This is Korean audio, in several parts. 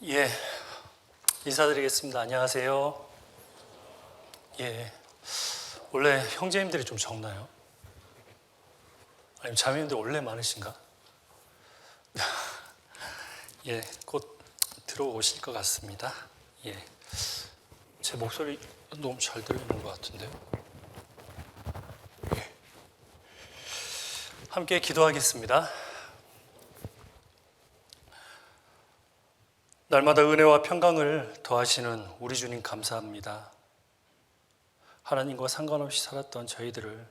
예, 인사드리겠습니다. 안녕하세요. 예, 원래 형제님들이 좀 적나요? 아니면 자매님들 원래 많으신가? 예, 곧 들어오실 것 같습니다. 예, 제 목소리 너무 잘 들리는 것 같은데요. 예. 함께 기도하겠습니다. 날마다 은혜와 평강을 더하시는 우리 주님 감사합니다. 하나님과 상관없이 살았던 저희들을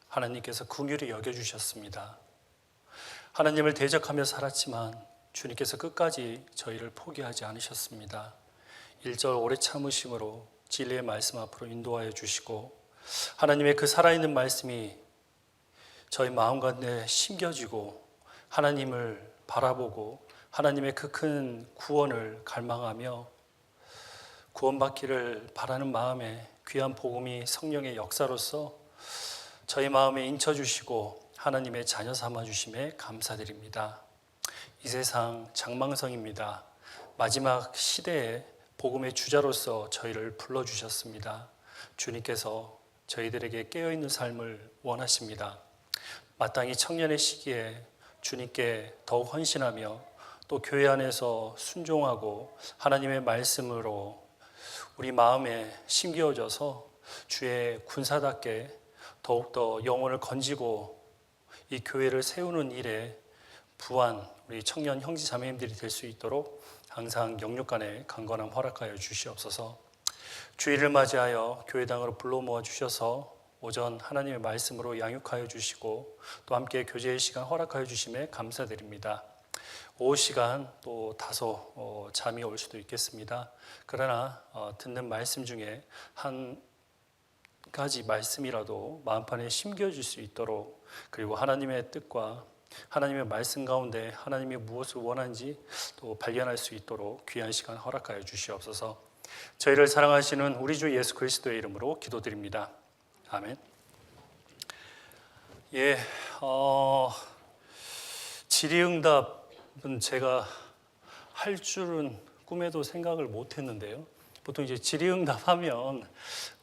하나님께서 긍휼히 여겨주셨습니다. 하나님을 대적하며 살았지만 주님께서 끝까지 저희를 포기하지 않으셨습니다. 1절 오래 참으심으로 진리의 말씀 앞으로 인도하여 주시고 하나님의 그 살아있는 말씀이 저희 마음 가운데 심겨지고 하나님을 바라보고 하나님의 그 큰 구원을 갈망하며 구원받기를 바라는 마음에 귀한 복음이 성령의 역사로서 저희 마음에 인쳐주시고 하나님의 자녀 삼아주심에 감사드립니다. 이 세상 장망성입니다. 마지막 시대에 복음의 주자로서 저희를 불러주셨습니다. 주님께서 저희들에게 깨어있는 삶을 원하십니다. 마땅히 청년의 시기에 주님께 더욱 헌신하며 또 교회 안에서 순종하고 하나님의 말씀으로 우리 마음에 심겨져서 주의 군사답게 더욱더 영혼을 건지고 이 교회를 세우는 일에 부한 우리 청년 형제 자매님들이 될 수 있도록 항상 영육간에 강건함 허락하여 주시옵소서. 주일을 맞이하여 교회당으로 불러 모아 주셔서 오전 하나님의 말씀으로 양육하여 주시고 또 함께 교제의 시간 허락하여 주심에 감사드립니다. 오후 시간 또 다소 잠이 올 수도 있겠습니다. 그러나 듣는 말씀 중에 한 가지 말씀이라도 마음판에 심겨질 수 있도록 그리고 하나님의 뜻과 하나님의 말씀 가운데 하나님이 무엇을 원하는지 또 발견할 수 있도록 귀한 시간 허락하여 주시옵소서. 저희를 사랑하시는 우리 주 예수 그리스도의 이름으로 기도드립니다. 아멘. 예, 질의응답은 제가 할 줄은 꿈에도 생각을 못했는데요. 보통 이제 질의응답하면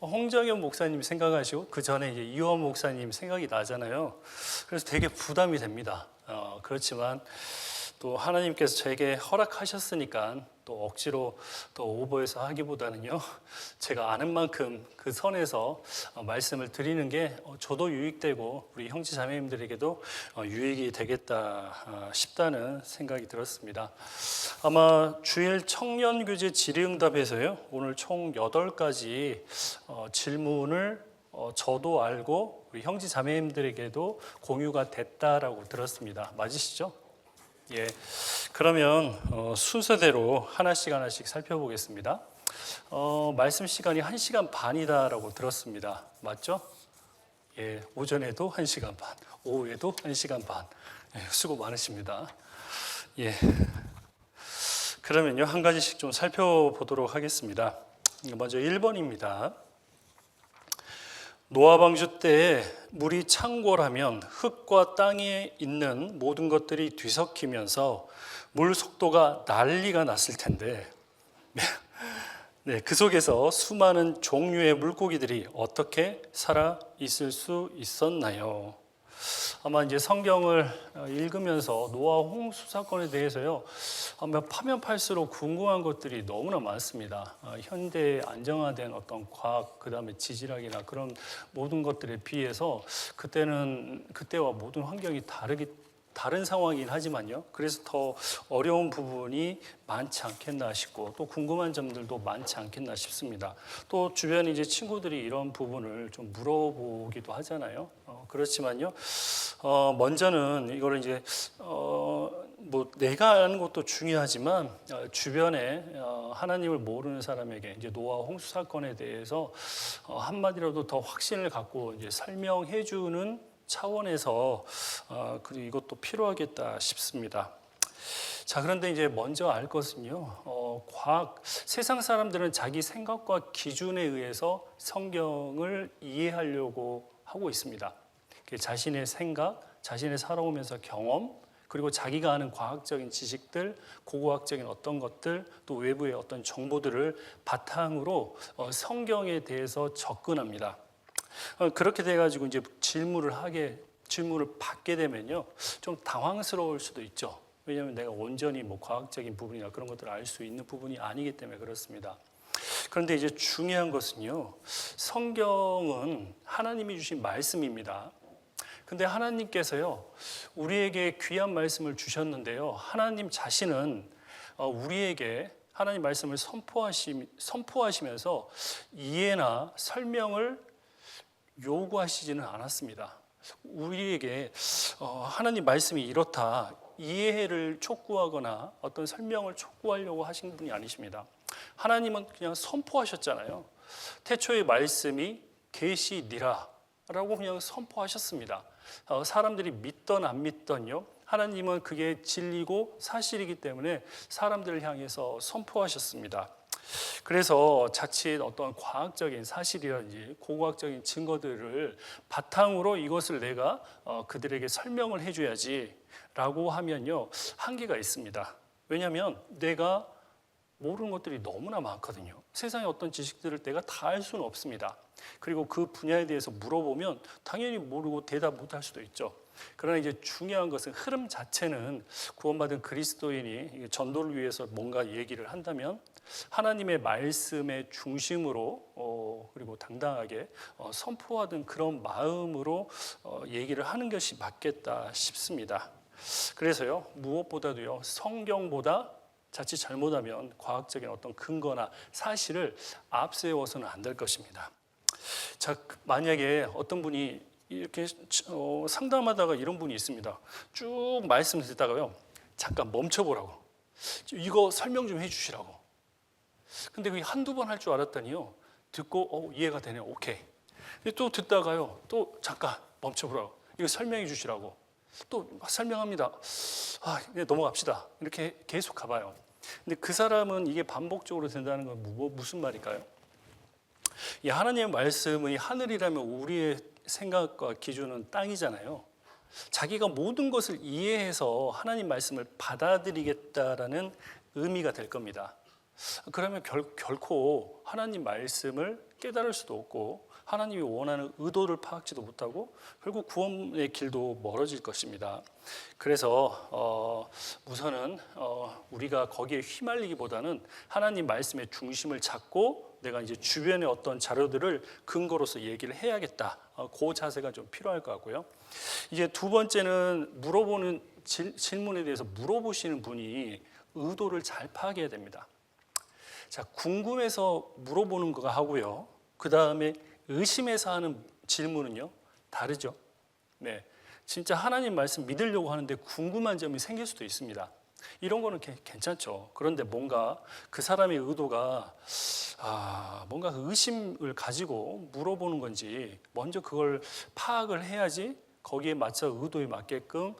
홍정현 목사님 생각하시고 그 전에 이제 이원 목사님 생각이 나잖아요. 그래서 되게 부담이 됩니다. 그렇지만 또 하나님께서 저에게 허락하셨으니까 또 억지로 또 오버해서 하기보다는요, 제가 아는 만큼 그 선에서 말씀을 드리는 게 저도 유익되고 우리 형제 자매님들에게도 유익이 되겠다 싶다는 생각이 들었습니다. 아마 주일 청년교제 질의응답에서요, 오늘 총 8가지 질문을 저도 알고 우리 형제 자매님들에게도 공유가 됐다라고 들었습니다. 맞으시죠? 예, 그러면 순서대로 하나씩 살펴보겠습니다. 말씀 시간이 1시간 반이다라고 들었습니다. 맞죠? 예, 오전에도 1시간 반, 오후에도 1시간 반. 예, 수고 많으십니다. 예, 그러면요 한 가지씩 좀 살펴보도록 하겠습니다. 먼저 1번입니다. 노아 방주 때에 물이 창궐하면 흙과 땅에 있는 모든 것들이 뒤섞이면서 물 속도가 난리가 났을 텐데 네, 그 속에서 수많은 종류의 물고기들이 어떻게 살아 있을 수 있었나요? 아마 이제 성경을 읽으면서 노아 홍수 사건에 대해서요, 아마 파면 팔수록 궁금한 것들이 너무나 많습니다. 현대에 안정화된 어떤 과학, 그 다음에 지질학이나 그런 모든 것들에 비해서 그때와 모든 환경이 다른 상황이긴 하지만요. 그래서 더 어려운 부분이 많지 않겠나 싶고 또 궁금한 점들도 많지 않겠나 싶습니다. 또 주변에 이제 친구들이 이런 부분을 좀 물어보기도 하잖아요. 그렇지만요. 먼저는 이거를 이제 뭐 내가 아는 것도 중요하지만 주변에 하나님을 모르는 사람에게 이제 노아 홍수 사건에 대해서 한마디라도 더 확신을 갖고 이제 설명해 주는 차원에서 이것도 필요하겠다 싶습니다. 자, 그런데 이제 먼저 알 것은요, 세상 사람들은 자기 생각과 기준에 의해서 성경을 이해하려고 하고 있습니다. 자신의 생각, 자신의 살아오면서 경험, 그리고 자기가 아는 과학적인 지식들, 고고학적인 어떤 것들, 또 외부의 어떤 정보들을 바탕으로 성경에 대해서 접근합니다. 그렇게 돼가지고 이제 질문을 받게 되면요, 좀 당황스러울 수도 있죠. 왜냐하면 내가 온전히 뭐 과학적인 부분이나 그런 것들을 알 수 있는 부분이 아니기 때문에 그렇습니다. 그런데 이제 중요한 것은요, 성경은 하나님이 주신 말씀입니다. 근데 하나님께서요, 우리에게 귀한 말씀을 주셨는데요, 하나님 자신은 우리에게 하나님 말씀을 선포하시면서 이해나 설명을 요구하시지는 않았습니다. 우리에게 하나님 말씀이 이렇다, 이해를 촉구하거나 어떤 설명을 촉구하려고 하신 분이 아니십니다. 하나님은 그냥 선포하셨잖아요. 태초의 말씀이 계시니라 라고 그냥 선포하셨습니다. 사람들이 믿던 안 믿던요, 하나님은 그게 진리고 사실이기 때문에 사람들을 향해서 선포하셨습니다. 그래서 자칫 어떤 과학적인 사실이라든지 고고학적인 증거들을 바탕으로 이것을 내가 그들에게 설명을 해줘야지 라고 하면요, 한계가 있습니다. 왜냐하면 내가 모르는 것들이 너무나 많거든요. 세상의 어떤 지식들을 내가 다 알 수는 없습니다. 그리고 그 분야에 대해서 물어보면 당연히 모르고 대답 못할 수도 있죠. 그러나 이제 중요한 것은 흐름 자체는 구원받은 그리스도인이 전도를 위해서 뭔가 얘기를 한다면 하나님의 말씀의 중심으로 그리고 당당하게 선포하던 그런 마음으로 얘기를 하는 것이 맞겠다 싶습니다. 그래서요, 무엇보다도요, 성경보다 자칫 잘못하면 과학적인 어떤 근거나 사실을 앞세워서는 안 될 것입니다. 자, 만약에 어떤 분이 이렇게 상담하다가 이런 분이 있습니다. 쭉 말씀 듣다가요, 잠깐 멈춰보라고, 이거 설명 좀 해주시라고. 근데 그게 한두 번 할 줄 알았더니요, 듣고 이해가 되네, 오케이. 근데 또 듣다가요, 또 잠깐 멈춰보라고, 이거 설명해 주시라고. 또 설명합니다. 네, 넘어갑시다. 이렇게 계속 가봐요. 근데 그 사람은 이게 반복적으로 된다는 건 무슨 말일까요? 이 하나님의 말씀의 하늘이라면 우리의 생각과 기준은 땅이잖아요. 자기가 모든 것을 이해해서 하나님 말씀을 받아들이겠다라는 의미가 될 겁니다. 그러면 결코 하나님 말씀을 깨달을 수도 없고 하나님이 원하는 의도를 파악지도 못하고 결국 구원의 길도 멀어질 것입니다. 그래서 우선은 우리가 거기에 휘말리기보다는 하나님 말씀의 중심을 잡고 내가 이제 주변의 어떤 자료들을 근거로서 얘기를 해야겠다, 그 자세가 좀 필요할 것 같고요. 이제 두 번째는 물어보는 질문에 대해서 물어보시는 분이 의도를 잘 파악해야 됩니다. 자, 궁금해서 물어보는 거 하고요, 그 다음에 의심해서 하는 질문은요, 다르죠. 네, 진짜 하나님 말씀 믿으려고 하는데 궁금한 점이 생길 수도 있습니다. 이런 거는 괜찮죠. 그런데 뭔가 그 사람의 의도가 뭔가 의심을 가지고 물어보는 건지 먼저 그걸 파악을 해야지 거기에 맞춰 의도에 맞게끔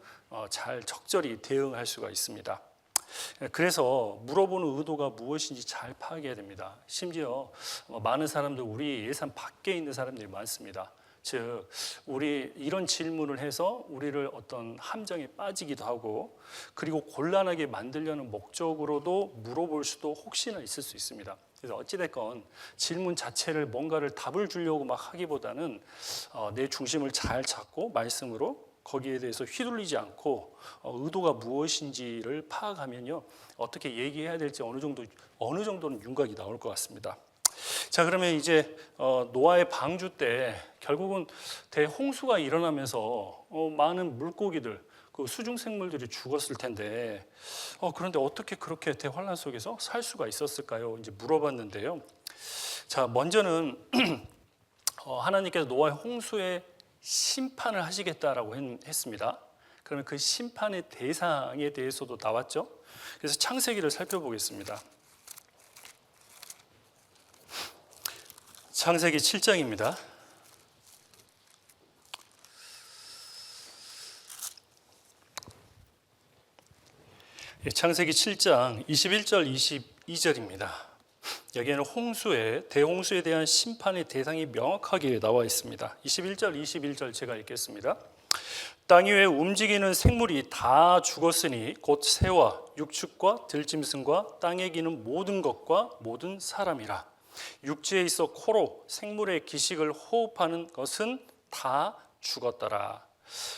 잘 적절히 대응할 수가 있습니다. 그래서 물어보는 의도가 무엇인지 잘 파악해야 됩니다. 심지어 많은 사람들, 우리 예산 밖에 있는 사람들이 많습니다. 즉, 우리 이런 질문을 해서 우리를 어떤 함정에 빠지기도 하고, 그리고 곤란하게 만들려는 목적으로도 물어볼 수도 혹시나 있을 수 있습니다. 그래서 어찌됐건 질문 자체를 뭔가를 답을 주려고 막 하기보다는 내 중심을 잘 잡고 말씀으로 거기에 대해서 휘둘리지 않고 의도가 무엇인지를 파악하면요, 어떻게 얘기해야 될지 어느 정도는 윤곽이 나올 것 같습니다. 자, 그러면 이제 노아의 방주 때 결국은 대홍수가 일어나면서 많은 물고기들, 그 수중 생물들이 죽었을 텐데 그런데 어떻게 그렇게 대환란 속에서 살 수가 있었을까요? 이제 물어봤는데요. 자, 먼저는 하나님께서 노아의 홍수에 심판을 하시겠다라고 했습니다. 그러면 그 심판의 대상에 대해서도 나왔죠. 그래서 창세기를 살펴보겠습니다. 창세기 7장입니다. 창세기 7장 21절 22절입니다. 여기에는 대홍수에 대한 심판의 대상이 명확하게 나와 있습니다. 21절 21절 제가 읽겠습니다. 땅 위에 움직이는 생물이 다 죽었으니 곧 새와 육축과 들짐승과 땅에 기는 모든 것과 모든 사람이라. 육지에 있어 코로 생물의 기식을 호흡하는 것은 다 죽었더라.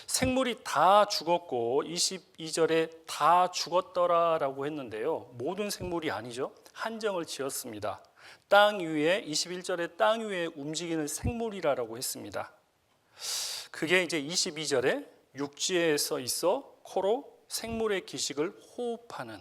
생물이 다 죽었고 22절에 다 죽었더라라고 했는데요. 모든 생물이 아니죠. 한정을 지었습니다. 땅 위에 21절에 땅 위에 움직이는 생물이라고 했습니다. 그게 이제 22절에 육지에서 있어 코로 생물의 기식을 호흡하는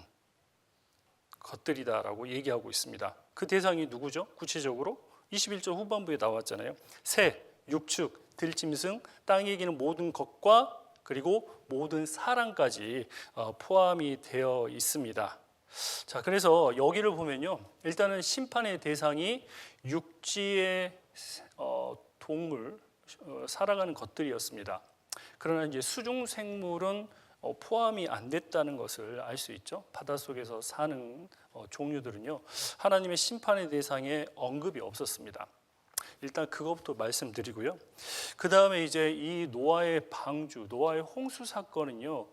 것들이다라고 얘기하고 있습니다. 그 대상이 누구죠? 구체적으로 21절 후반부에 나왔잖아요. 새, 육축, 들짐승, 땅에 기는 모든 것과 그리고 모든 사람까지 포함이 되어 있습니다. 자, 그래서 여기를 보면요, 일단은 심판의 대상이 육지의 동물, 살아가는 것들이었습니다. 그러나 이제 수중 생물은 포함이 안 됐다는 것을 알 수 있죠. 바닷속에서 사는 종류들은요, 하나님의 심판의 대상에 언급이 없었습니다. 일단 그것부터 말씀드리고요. 그 다음에 이제 이 노아의 방주, 노아의 홍수 사건은요,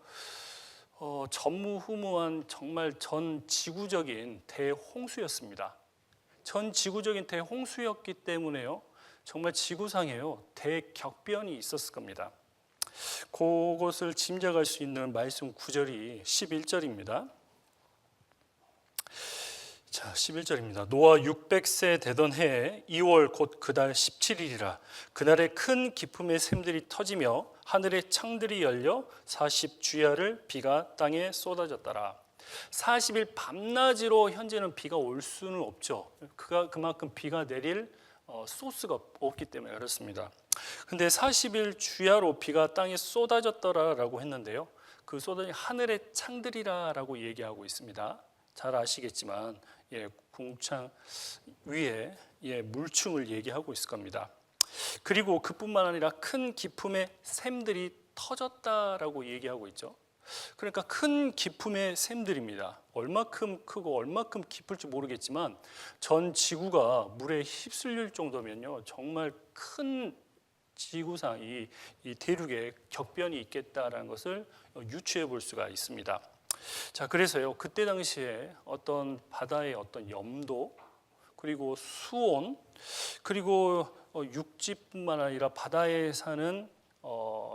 전무후무한 정말 전 지구적인 대홍수였습니다. 전 지구적인 대홍수였기 때문에요, 정말 지구상에요 대격변이 있었을 겁니다. 그것을 짐작할 수 있는 말씀 구절이 11절입니다. 자, 11절입니다. 노아 600세 되던 해에 2월 곧 그달 17일이라. 그날에 큰 기품의 샘들이 터지며 하늘의 창들이 열려 40주야를 비가 땅에 쏟아졌더라. 40일 밤낮으로 현재는 비가 올 수는 없죠. 그만큼 비가 내릴 소스가 없기 때문에 그렇습니다. 근데 40일 주야로 비가 땅에 쏟아졌더라라고 했는데요, 그 쏟아진 하늘의 창들이라라고 얘기하고 있습니다. 잘 아시겠지만 궁창 위에 물층을 얘기하고 있을 겁니다. 그리고 그뿐만 아니라 큰 기품의 샘들이 터졌다라고 얘기하고 있죠. 그러니까 큰 기품의 샘들입니다. 얼마큼 크고 얼마큼 깊을지 모르겠지만 전 지구가 물에 휩쓸릴 정도면요, 정말 큰 지구상 이 대륙에 격변이 있겠다라는 것을 유추해 볼 수가 있습니다. 자, 그래서요, 그때 당시에 어떤 바다의 어떤 염도, 그리고 수온, 그리고 육지뿐만 아니라 바다에 사는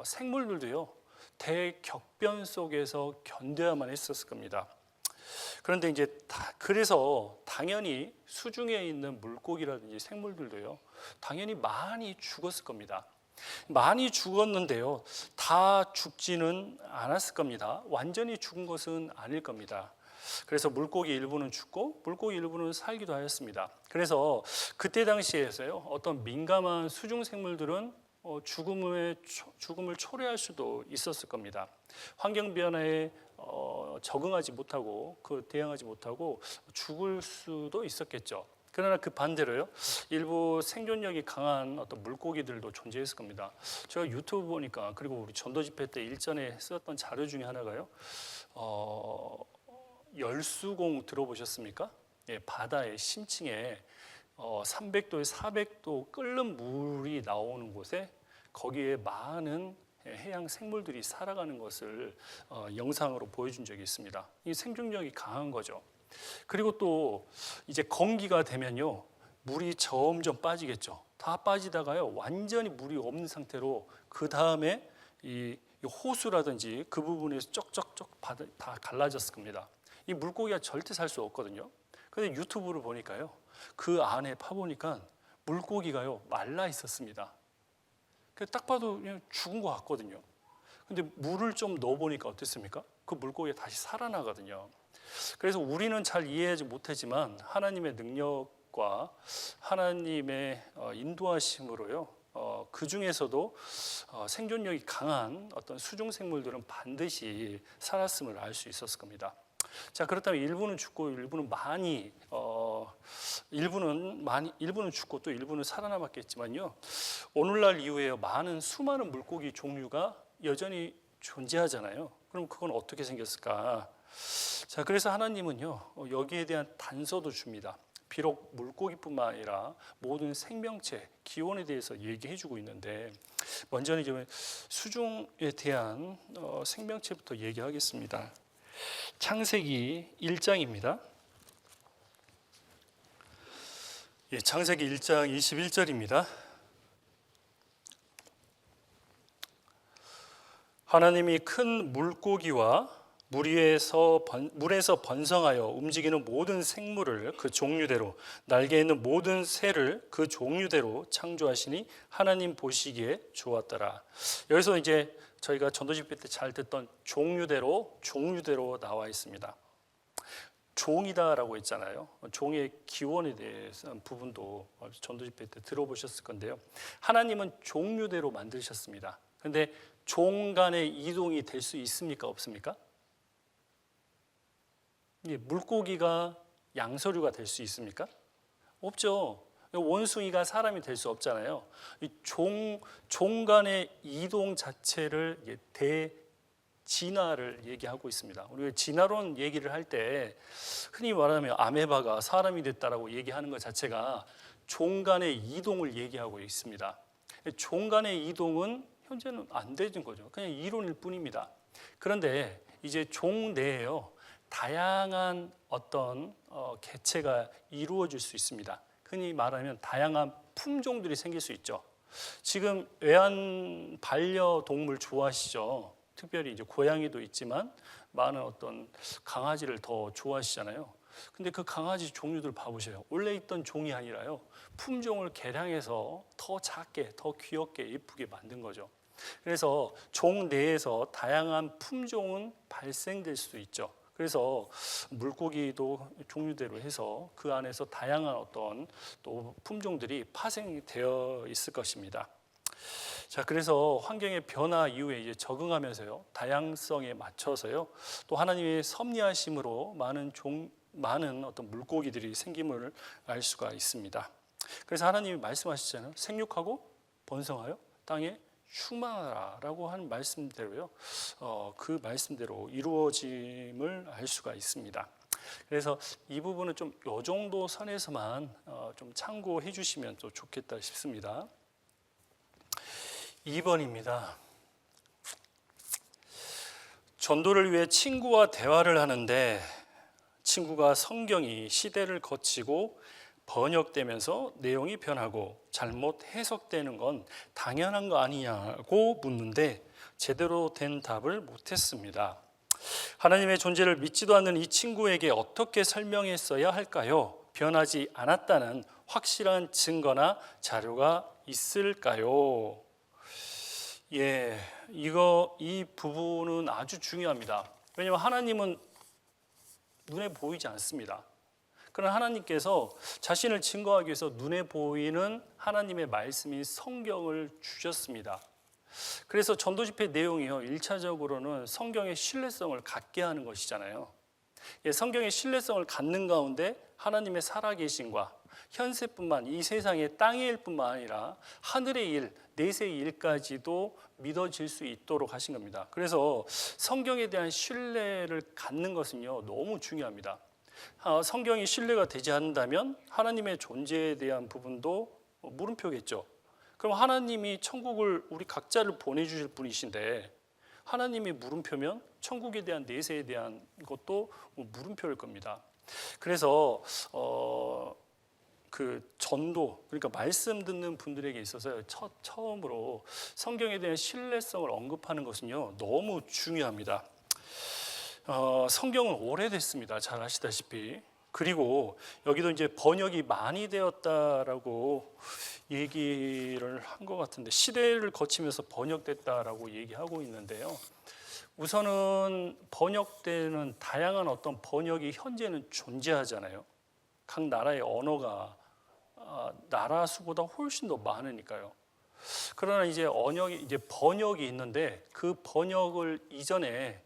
생물들도요, 대격변 속에서 견뎌야만 했었을 겁니다. 그런데 이제 그래서 당연히 수중에 있는 물고기라든지 생물들도요, 당연히 많이 죽었을 겁니다. 많이 죽었는데요, 다 죽지는 않았을 겁니다. 완전히 죽은 것은 아닐 겁니다. 그래서 물고기 일부는 죽고 물고기 일부는 살기도 하였습니다. 그래서 그때 당시에서요, 어떤 민감한 수중 생물들은 죽음을 초래할 수도 있었을 겁니다. 환경 변화에 적응하지 못하고 대응하지 못하고 죽을 수도 있었겠죠. 그러나 그 반대로요, 일부 생존력이 강한 어떤 물고기들도 존재했을 겁니다. 제가 유튜브 보니까, 그리고 우리 전도 집회 때 일전에 썼던 자료 중에 하나가요, 열수공 들어보셨습니까? 바다의 심층에 300도에 400도 끓는 물이 나오는 곳에 거기에 많은 해양 생물들이 살아가는 것을 영상으로 보여준 적이 있습니다. 이 생존력이 강한 거죠. 그리고 또 이제 건기가 되면요, 물이 점점 빠지겠죠. 다 빠지다가요, 완전히 물이 없는 상태로 그 다음에 이 호수라든지 그 부분에서 쪽쪽쪽 다 갈라졌을 겁니다. 이 물고기가 절대 살 수 없거든요. 근데 유튜브를 보니까요, 그 안에 파보니까 물고기가요 말라 있었습니다. 딱 봐도 그냥 죽은 것 같거든요. 근데 물을 좀 넣어보니까 어땠습니까? 그 물고기가 다시 살아나거든요. 그래서 우리는 잘 이해하지 못하지만 하나님의 능력과 하나님의 인도하심으로요, 그 중에서도 생존력이 강한 어떤 수중 생물들은 반드시 살았음을 알 수 있었을 겁니다. 자, 그렇다면 일부는 죽고 일부는 일부는 죽고 또 일부는 살아남았겠지만요, 오늘날 이후에 수많은 물고기 종류가 여전히 존재하잖아요. 그럼 그건 어떻게 생겼을까? 자, 그래서 하나님은요, 여기에 대한 단서도 줍니다. 비록 물고기뿐만 아니라 모든 생명체, 기원에 대해서 얘기해주고 있는데 먼저는 이제 수중에 대한 생명체부터 얘기하겠습니다. 창세기 1장입니다. 예, 창세기 1장 21절입니다. 하나님이 큰 물고기와 물에서 번성하여 움직이는 모든 생물을 그 종류대로, 날개 있는 모든 새를 그 종류대로 창조하시니 하나님 보시기에 좋았더라. 여기서 이제 저희가 전도집회 때 잘 듣던 종류대로 나와 있습니다. 종이다라고 했잖아요. 종의 기원에 대해서 부분도 전도집회 때 들어보셨을 건데요. 하나님은 종류대로 만드셨습니다. 그런데 종 간의 이동이 될 수 있습니까? 없습니까? 물고기가 양서류가 될 수 있습니까? 없죠. 원숭이가 사람이 될 수 없잖아요. 종 간의 이동 자체를 대진화를 얘기하고 있습니다. 우리가 진화론 얘기를 할 때 흔히 말하면 아메바가 사람이 됐다라고 얘기하는 것 자체가 종 간의 이동을 얘기하고 있습니다. 종 간의 이동은 현재는 안 되는 거죠. 그냥 이론일 뿐입니다. 그런데 이제 종 내에요, 다양한 어떤 개체가 이루어질 수 있습니다. 흔히 말하면 다양한 품종들이 생길 수 있죠. 지금 애완 반려동물 좋아하시죠? 특별히 이제 고양이도 있지만 많은 어떤 강아지를 더 좋아하시잖아요. 근데 그 강아지 종류들 봐보세요. 원래 있던 종이 아니라요, 품종을 개량해서 더 작게, 더 귀엽게, 예쁘게 만든 거죠. 그래서 종 내에서 다양한 품종은 발생될 수도 있죠. 그래서 물고기도 종류대로 해서 그 안에서 다양한 어떤 또 품종들이 파생되어 있을 것입니다. 자, 그래서 환경의 변화 이후에 이제 적응하면서요, 다양성에 맞춰서요, 또 하나님의 섭리하심으로 많은 어떤 물고기들이 생김을 알 수가 있습니다. 그래서 하나님이 말씀하시잖아요. 생육하고 번성하여 땅에 충만하라라고 하는 말씀대로요, 그 말씀대로 이루어짐을 알 수가 있습니다. 그래서 이 부분은 좀 요 정도 선에서만 좀 참고해 주시면 또 좋겠다 싶습니다. 2번입니다. 전도를 위해 친구와 대화를 하는데 친구가 성경이 시대를 거치고 번역되면서 내용이 변하고 잘못 해석되는 건 당연한 거 아니냐고 묻는데 제대로 된 답을 못했습니다. 하나님의 존재를 믿지도 않는 이 친구에게 어떻게 설명했어야 할까요? 변하지 않았다는 확실한 증거나 자료가 있을까요? 예, 이 부분은 아주 중요합니다. 왜냐하면 하나님은 눈에 보이지 않습니다. 그러나 하나님께서 자신을 증거하기 위해서 눈에 보이는 하나님의 말씀인 성경을 주셨습니다. 그래서 전도집회 내용이요, 1차적으로는 성경의 신뢰성을 갖게 하는 것이잖아요. 성경의 신뢰성을 갖는 가운데 하나님의 살아계심과 현세뿐만, 이 세상의 땅의 일뿐만 아니라 하늘의 일, 내세의 일까지도 믿어질 수 있도록 하신 겁니다. 그래서 성경에 대한 신뢰를 갖는 것은요, 너무 중요합니다. 성경이 신뢰가 되지 않는다면 하나님의 존재에 대한 부분도 물음표겠죠. 그럼 하나님이 천국을 우리 각자를 보내주실 분이신데 하나님이 물음표면 천국에 대한 내세에 대한 것도 물음표일 겁니다. 그래서 그 전도, 그러니까 말씀 듣는 분들에게 있어서 처음으로 성경에 대한 신뢰성을 언급하는 것은요, 너무 중요합니다. 성경은 오래됐습니다. 잘 아시다시피. 그리고 여기도 이제 번역이 많이 되었다라고 얘기를 한 것 같은데, 시대를 거치면서 번역됐다라고 얘기하고 있는데요. 우선은 번역되는 다양한 어떤 번역이 현재는 존재하잖아요. 각 나라의 언어가 나라 수보다 훨씬 더 많으니까요. 그러나 이제 번역이 있는데 그 번역을 이전에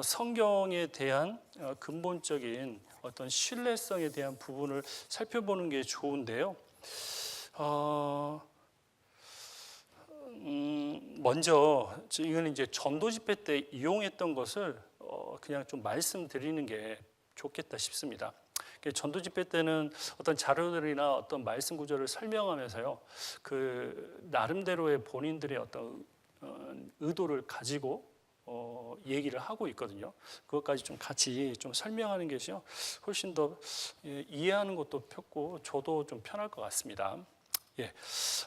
성경에 대한 근본적인 어떤 신뢰성에 대한 부분을 살펴보는 게 좋은데요. 먼저 이거는 이제 전도 집회 때 이용했던 것을 그냥 좀 말씀드리는 게 좋겠다 싶습니다. 전도 집회 때는 어떤 자료들이나 어떤 말씀 구절을 설명하면서요, 그 나름대로의 본인들의 어떤 의도를 가지고 얘기를 하고 있거든요. 그것까지 좀 같이 좀 설명하는 것이요, 훨씬 더 이해하는 것도 편고 저도 좀 편할 것 같습니다. 예,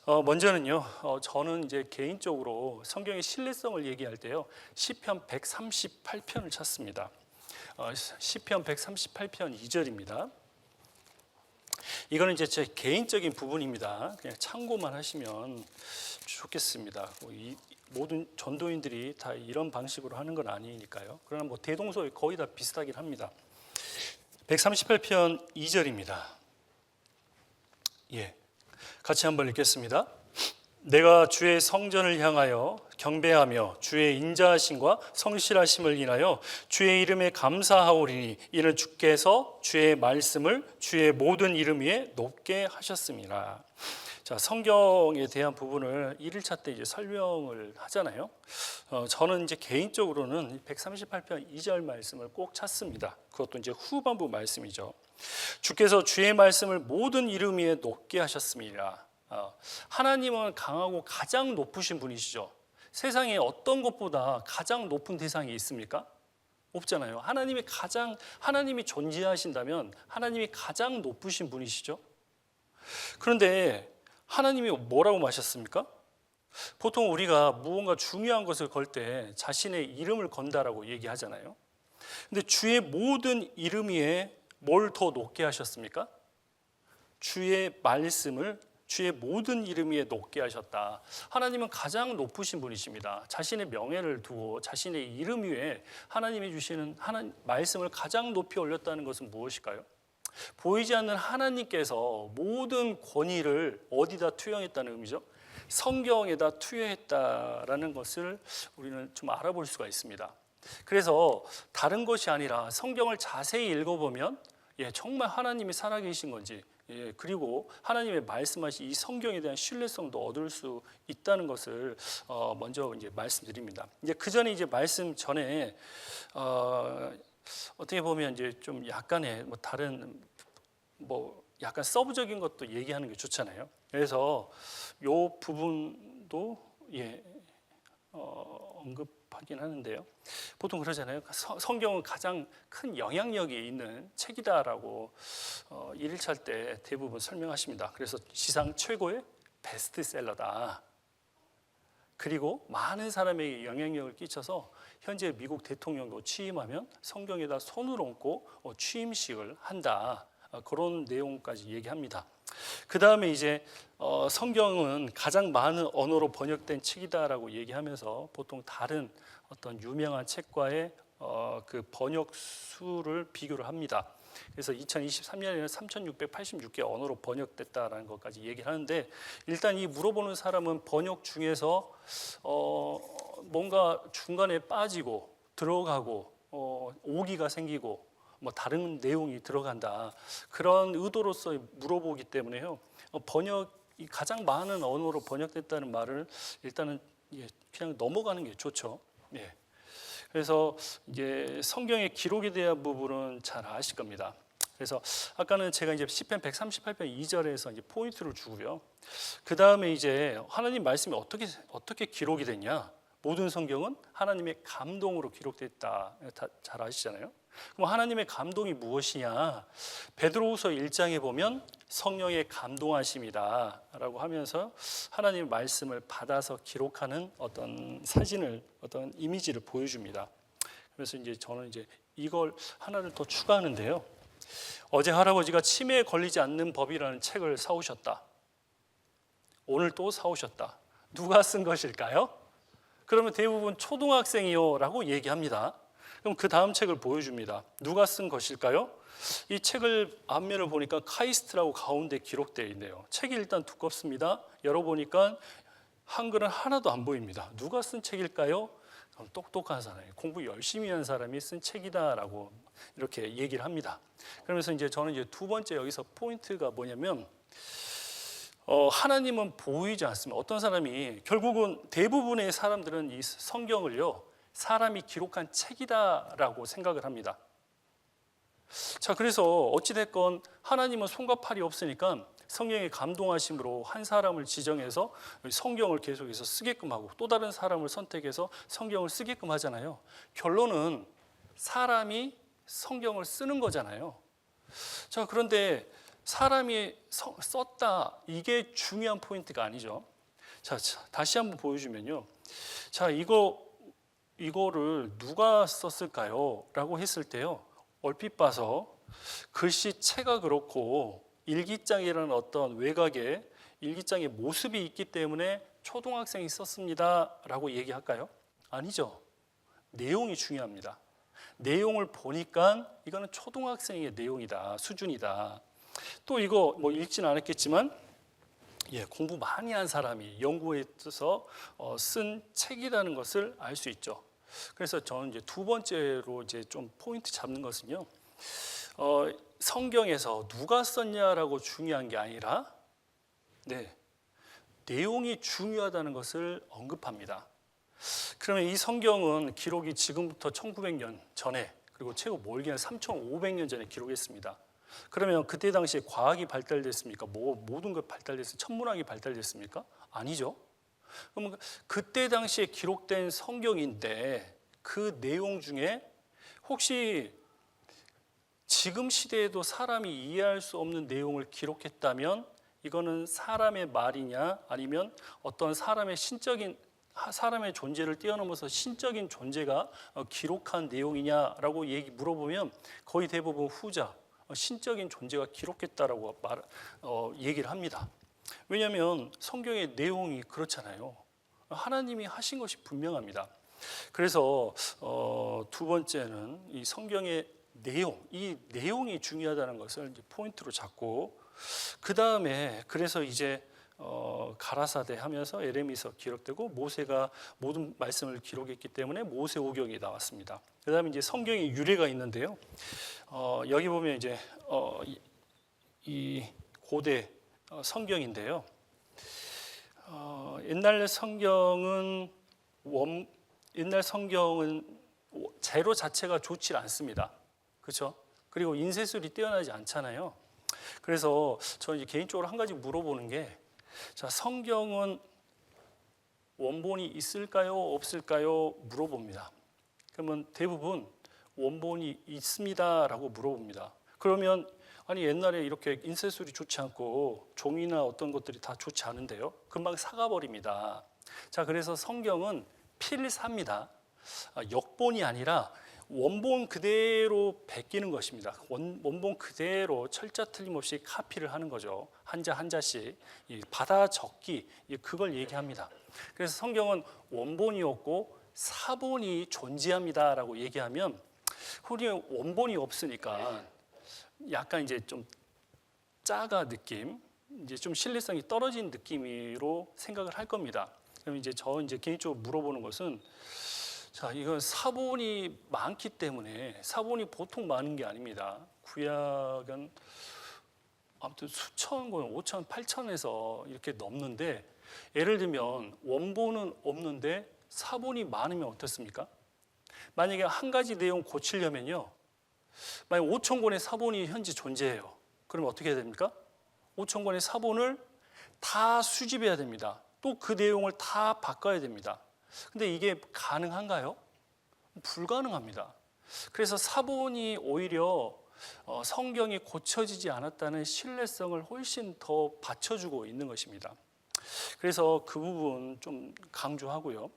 먼저는요, 저는 이제 개인적으로 성경의 신뢰성을 얘기할 때요, 시편 138편을 찾습니다. 시편 138편 2절입니다. 이거는 이제 제 개인적인 부분입니다. 그냥 참고만 하시면 좋겠습니다. 이 모든 전도인들이 다 이런 방식으로 하는 건 아니니까요. 그러나 뭐 대동소이 거의 다 비슷하긴 합니다. 138편 2절입니다. 예, 같이 한번 읽겠습니다. 내가 주의 성전을 향하여 경배하며 주의 인자하심과 성실하심을 인하여 주의 이름에 감사하오리니 이는 주께서 주의 말씀을 주의 모든 이름 위에 높게 하셨습니다. 자, 성경에 대한 부분을 1일차 때 이제 설명을 하잖아요. 저는 이제 개인적으로는 138편 2절 말씀을 꼭 찾습니다. 그것도 이제 후반부 말씀이죠. 주께서 주의 말씀을 모든 이름 위에 높게 하셨습니다. 하나님은 강하고 가장 높으신 분이시죠. 세상에 어떤 것보다 가장 높은 대상이 있습니까? 없잖아요. 하나님이 존재하신다면 하나님이 가장 높으신 분이시죠. 그런데 하나님이 뭐라고 마셨습니까? 보통 우리가 무언가 중요한 것을 걸 때 자신의 이름을 건다라고 얘기하잖아요. 근데 주의 모든 이름 위에 뭘 더 높게 하셨습니까? 주의 말씀을 주의 모든 이름 위에 높게 하셨다. 하나님은 가장 높으신 분이십니다. 자신의 명예를 두고 자신의 이름 위에 하나님이 주시는 말씀을 가장 높이 올렸다는 것은 무엇일까요? 보이지 않는 하나님께서 모든 권위를 어디다 투영했다는 의미죠? 성경에다 투여했다라는 것을 우리는 좀 알아볼 수가 있습니다. 그래서 다른 것이 아니라 성경을 자세히 읽어보면 정말 하나님이 살아계신 건지, 그리고 하나님의 말씀하신 이 성경에 대한 신뢰성도 얻을 수 있다는 것을 먼저 이제 말씀드립니다. 이제 그 전에 이제 말씀 전에 어떻게 보면 이제 좀 약간의 다른 약간 서브적인 것도 얘기하는 게 좋잖아요. 그래서 요 부분도 언급하긴 하는데요. 보통 그러잖아요. 성경은 가장 큰 영향력이 있는 책이다라고 1일차 때 대부분 설명하십니다. 그래서 지상 최고의 베스트셀러다. 그리고 많은 사람에게 영향력을 끼쳐서 현재 미국 대통령도 취임하면 성경에다 손을 얹고 취임식을 한다. 그런 내용까지 얘기합니다. 그 다음에 이제 성경은 가장 많은 언어로 번역된 책이다라고 얘기하면서 보통 다른 어떤 유명한 책과의 그 번역 수를 비교를 합니다. 그래서 2023년에는 3,686개 언어로 번역됐다라는 것까지 얘기를 하는데, 일단 이 물어보는 사람은 번역 중에서 뭔가 중간에 빠지고 들어가고 오기가 생기고 다른 내용이 들어간다, 그런 의도로서 물어보기 때문에요. 번역이 가장 많은 언어로 번역됐다는 말을 일단은 그냥 넘어가는 게 좋죠. 그래서 이제 성경의 기록에 대한 부분은 잘 아실 겁니다. 그래서 아까는 제가 이제 시편 138편 2절에서 이제 포인트를 주고요. 그 다음에 이제 하나님 말씀이 어떻게 기록이 됐냐? 모든 성경은 하나님의 감동으로 기록됐다. 잘 아시잖아요. 그럼 하나님의 감동이 무엇이냐? 베드로후서 1장에 보면 성령의 감동하심이다 라고 하면서 하나님의 말씀을 받아서 기록하는 어떤 사진을, 어떤 이미지를 보여줍니다. 그래서 이제 저는 이제 이걸 하나를 더 추가하는데요. 어제 할아버지가 치매에 걸리지 않는 법이라는 책을 사오셨다. 오늘 또 사오셨다. 누가 쓴 것일까요? 그러면 대부분 초등학생이요 라고 얘기합니다. 그럼 그 다음 책을 보여줍니다. 누가 쓴 것일까요? 이 책을 앞면을 보니까 카이스트라고 가운데 기록되어 있네요. 책이 일단 두껍습니다. 열어보니까 한글은 하나도 안 보입니다. 누가 쓴 책일까요? 그럼 똑똑한 사람이, 공부 열심히 한 사람이 쓴 책이다라고 이렇게 얘기를 합니다. 그러면서 이제 저는 이제 두 번째 여기서 포인트가 뭐냐면, 하나님은 보이지 않습니다. 어떤 사람이, 결국은 대부분의 사람들은 이 성경을요 사람이 기록한 책이다라고 생각을 합니다. 자, 그래서 어찌됐건 하나님은 손과 팔이 없으니까 성령의 감동하심으로 한 사람을 지정해서 성경을 계속해서 쓰게끔 하고 또 다른 사람을 선택해서 성경을 쓰게끔 하잖아요. 결론은 사람이 성경을 쓰는 거잖아요. 자, 그런데 사람이 썼다, 이게 중요한 포인트가 아니죠. 자, 다시 한번 보여주면요. 자, 이거를 누가 썼을까요? 라고 했을 때요, 얼핏 봐서 글씨체가 그렇고 일기장이라는 어떤 외곽에 일기장의 모습이 있기 때문에 초등학생이 썼습니다 라고 얘기할까요? 아니죠. 내용이 중요합니다. 내용을 보니까 이거는 초등학생의 내용이다, 수준이다. 또 이거 뭐 읽진 않았겠지만 공부 많이 한 사람이 연구해서 쓴 책이라는 것을 알 수 있죠. 그래서 저는 이제 두 번째로 이제 좀 포인트 잡는 것은요, 성경에서 누가 썼냐라고 중요한 게 아니라 내용이 중요하다는 것을 언급합니다. 그러면 이 성경은 기록이 지금부터 1900년 전에, 그리고 최고 멀게는 3500년 전에 기록했습니다. 그러면 그때 당시에 과학이 발달됐습니까? 모든 것 발달됐습니까? 천문학이 발달됐습니까? 아니죠. 그럼 그때 당시에 기록된 성경인데 그 내용 중에 혹시 지금 시대에도 사람이 이해할 수 없는 내용을 기록했다면 이거는 사람의 말이냐, 아니면 어떤 사람의 존재를 뛰어넘어서 신적인 존재가 기록한 내용이냐라고 물어보면 거의 대부분 후자, 신적인 존재가 기록했다라고 얘기를 합니다. 왜냐하면 성경의 내용이 그렇잖아요. 하나님이 하신 것이 분명합니다. 그래서 두 번째는 이 성경의 내용, 이 내용이 중요하다는 것을 이제 포인트로 잡고, 그 다음에 그래서 이제 가라사대 하면서 에레미서 기록되고 모세가 모든 말씀을 기록했기 때문에 모세오경이 나왔습니다. 그 다음에 이제 성경의 유래가 있는데요. 여기 보면 이제 이 고대 성경인데요. 옛날 성경은 재료 자체가 좋지 않습니다. 그렇죠? 그리고 인쇄술이 뛰어나지 않잖아요. 그래서 저는 이제 개인적으로 한 가지 물어보는 게, 자, 성경은 원본이 있을까요? 없을까요? 물어봅니다. 그러면 대부분 원본이 있습니다라고 물어봅니다. 그러면 아니 옛날에 이렇게 인쇄술이 좋지 않고 종이나 어떤 것들이 다 좋지 않은데요? 금방 사가버립니다. 자, 그래서 성경은 필사입니다. 역본이 아니라 원본 그대로 베끼는 것입니다. 원본 그대로 철자 틀림없이 카피를 하는 거죠. 한자 한자씩 받아 적기, 그걸 얘기합니다. 그래서 성경은 원본이 없고 사본이 존재합니다라고 얘기하면 우리는 원본이 없으니까 약간 이제 좀 짜가 느낌, 이제 좀 신뢰성이 떨어진 느낌으로 생각을 할 겁니다. 그럼 이제 개인적으로 물어보는 것은, 자, 이건 사본이 많기 때문에, 사본이 보통 많은 게 아닙니다. 구약은 아무튼 수천 권, 5천, 8천에서 이렇게 넘는데, 예를 들면 원본은 없는데 사본이 많으면 어떻습니까? 만약에 한 가지 내용 고치려면요, 만약 5천 권의 사본이 현재 존재해요. 그러면 어떻게 해야 됩니까? 5천 권의 사본을 다 수집해야 됩니다. 또 그 내용을 다 바꿔야 됩니다. 근데 이게 가능한가요? 불가능합니다. 그래서 사본이 오히려 성경이 고쳐지지 않았다는 신뢰성을 훨씬 더 받쳐주고 있는 것입니다. 그래서 그 부분 좀 강조하고요.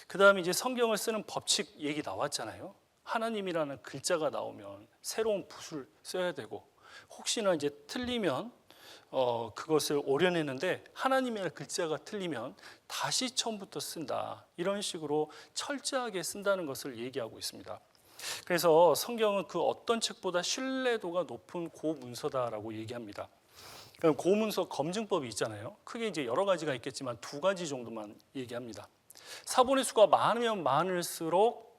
그 다음에 이제 성경을 쓰는 법칙 얘기 나왔잖아요. 하나님이라는 글자가 나오면 새로운 붓을 써야 되고, 혹시나 이제 틀리면 그것을 오려내는데 하나님의 글자가 틀리면 다시 처음부터 쓴다, 이런 식으로 철저하게 쓴다는 것을 얘기하고 있습니다. 그래서 성경은 그 어떤 책보다 신뢰도가 높은 고문서다라고 얘기합니다. 그럼 고문서 검증법이 있잖아요. 크게 이제 여러 가지가 있겠지만 두 가지 정도만 얘기합니다. 사본의 수가 많으면 많을수록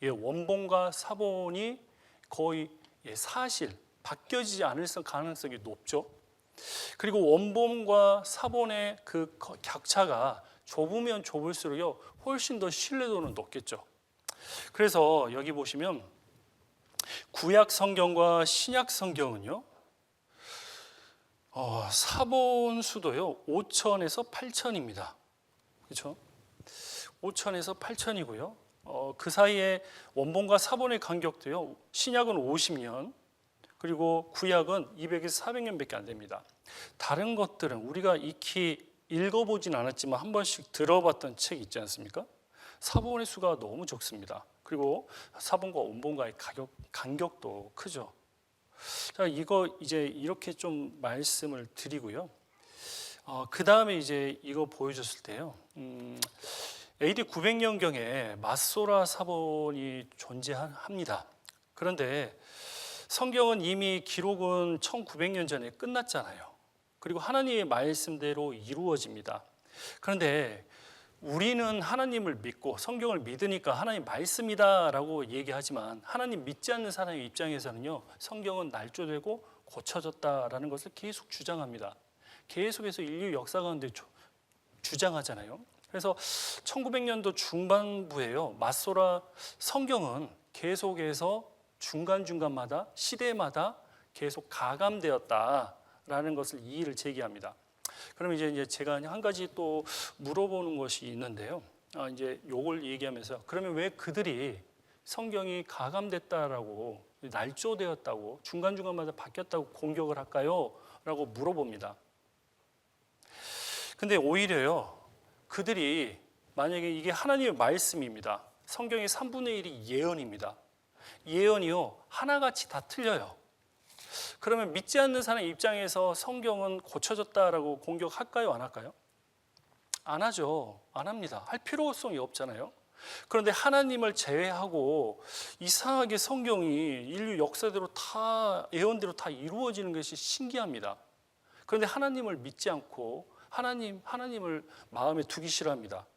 원본과 사본이 거의 사실 바뀌어지지 않을 가능성이 높죠. 그리고 원본과 사본의 그 격차가 좁으면 좁을수록요 훨씬 더 신뢰도는 높겠죠. 그래서 여기 보시면 구약 성경과 신약 성경은요, 사본 수도요 5천에서 8천입니다. 그렇죠? 5천에서 8천이고요. 그 사이에 원본과 사본의 간격도요. 신약은 50년, 그리고 구약은 200에서 400년밖에 안 됩니다. 다른 것들은 우리가 익히 읽어보진 않았지만 한 번씩 들어봤던 책 있지 않습니까? 사본의 수가 너무 적습니다. 그리고 사본과 원본과의 간격도 크죠. 자, 이거 이제 이렇게 좀 말씀을 드리고요. 그 다음에 이제 이거 보여줬을 때요. AD 900년경에 마소라 사본이 존재합니다. 그런데 성경은 이미 기록은 1900년 전에 끝났잖아요. 그리고 하나님의 말씀대로 이루어집니다. 그런데 우리는 하나님을 믿고 성경을 믿으니까 하나님 말씀이다라고 얘기하지만 하나님 믿지 않는 사람의 입장에서는요, 성경은 날조되고 고쳐졌다라는 것을 계속 주장합니다. 계속해서 인류 역사 가운데 주장하잖아요. 그래서 1900년도 중반부에요, 마소라 성경은 계속해서 중간중간마다 시대마다 계속 가감되었다라는 것을 이의를 제기합니다. 그럼 이제 제가 한 가지 또 물어보는 것이 있는데요. 이제 요걸 얘기하면서 그러면 왜 그들이 성경이 가감됐다라고 날조되었다고 중간중간마다 바뀌었다고 공격을 할까요? 라고 물어봅니다. 근데 오히려요, 그들이 만약에 이게 하나님의 말씀입니다. 성경의 3분의 1이 예언입니다. 예언이요, 하나같이 다 틀려요. 그러면 믿지 않는 사람 입장에서 성경은 고쳐졌다라고 공격할까요? 안 할까요? 안 하죠. 안 합니다. 할 필요성이 없잖아요. 그런데 하나님을 제외하고 이상하게 성경이 인류 역사대로 다 예언대로 다 이루어지는 것이 신기합니다. 그런데 하나님을 믿지 않고 하나님을 마음에 두기 싫어합니다.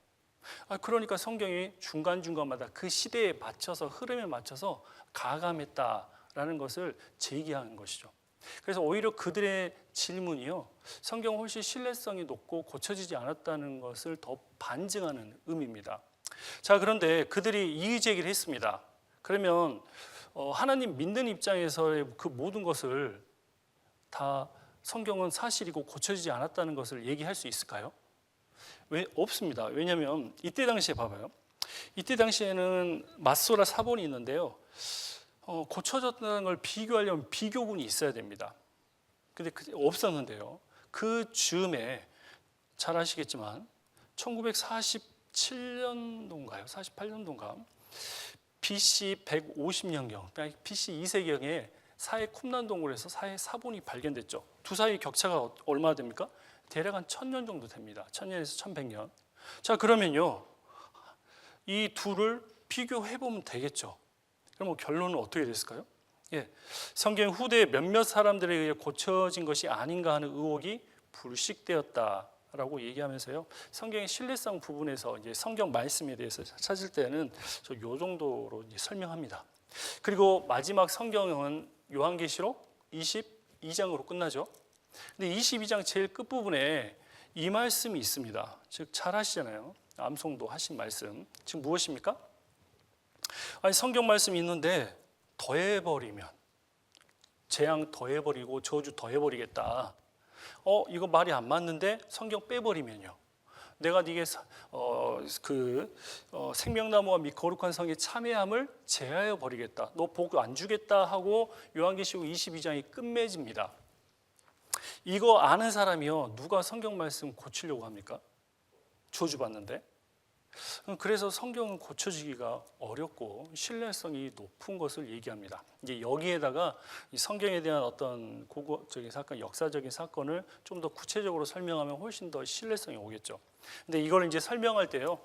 그러니까 성경이 중간중간마다 그 시대에 맞춰서 흐름에 맞춰서 가감했다라는 것을 제기하는 것이죠. 그래서 오히려 그들의 질문이요, 성경은 훨씬 신뢰성이 높고 고쳐지지 않았다는 것을 더 반증하는 의미입니다. 자, 그런데 그들이 이의 제기를 했습니다. 그러면 하나님 믿는 입장에서의 그 모든 것을 다 성경은 사실이고 고쳐지지 않았다는 것을 얘기할 수 있을까요? 왜 없습니다. 왜냐하면 이때 당시에 봐봐요. 이때 당시에는 마소라 사본이 있는데요, 고쳐졌다는 걸 비교하려면 비교군이 있어야 됩니다. 근데 없었는데요, 그 즈음에 잘 아시겠지만 1947년도인가요? 48년도인가? BC 150년경, 그러니까 BC 2세경에 사해 쿰란동굴에서 사해 사본이 발견됐죠. 두 사이의 격차가 얼마나 됩니까? 대략 한 1000년 정도 됩니다. 1000년에서 1100년. 자, 그러면요, 이 둘을 비교해 보면 되겠죠. 그럼 결론은 어떻게 됐을까요? 성경 후대 몇몇 사람들에 의해 고쳐진 것이 아닌가 하는 의혹이 불식되었다라고 얘기하면서요, 성경의 신뢰성 부분에서 이제 성경 말씀에 대해서 찾을 때는 저 요 정도로 이제 설명합니다. 그리고 마지막 성경은 요한계시록 22장으로 끝나죠. 근데 22장 제일 끝부분에 이 말씀이 있습니다. 즉 잘 하시잖아요. 암송도 하신 말씀. 지금 무엇입니까? 성경 말씀이 있는데 더해버리면, 재앙 더해버리고 저주 더해버리겠다. 이거 말이 안 맞는데 성경 빼버리면요, 내가 네게 생명나무와 및 거룩한 성의 참회함을 제하여 버리겠다. 너 복 안 주겠다 하고 요한계시록 22장이 끝맺습니다. 이거 아는 사람이요, 누가 성경 말씀 고치려고 합니까? 저주받는데. 그래서 성경은 고쳐지기가 어렵고 신뢰성이 높은 것을 얘기합니다. 이제 여기에다가 이 성경에 대한 어떤 고고적인 사건, 역사적인 사건을 좀 더 구체적으로 설명하면 훨씬 더 신뢰성이 오겠죠. 근데 이걸 이제 설명할 때요,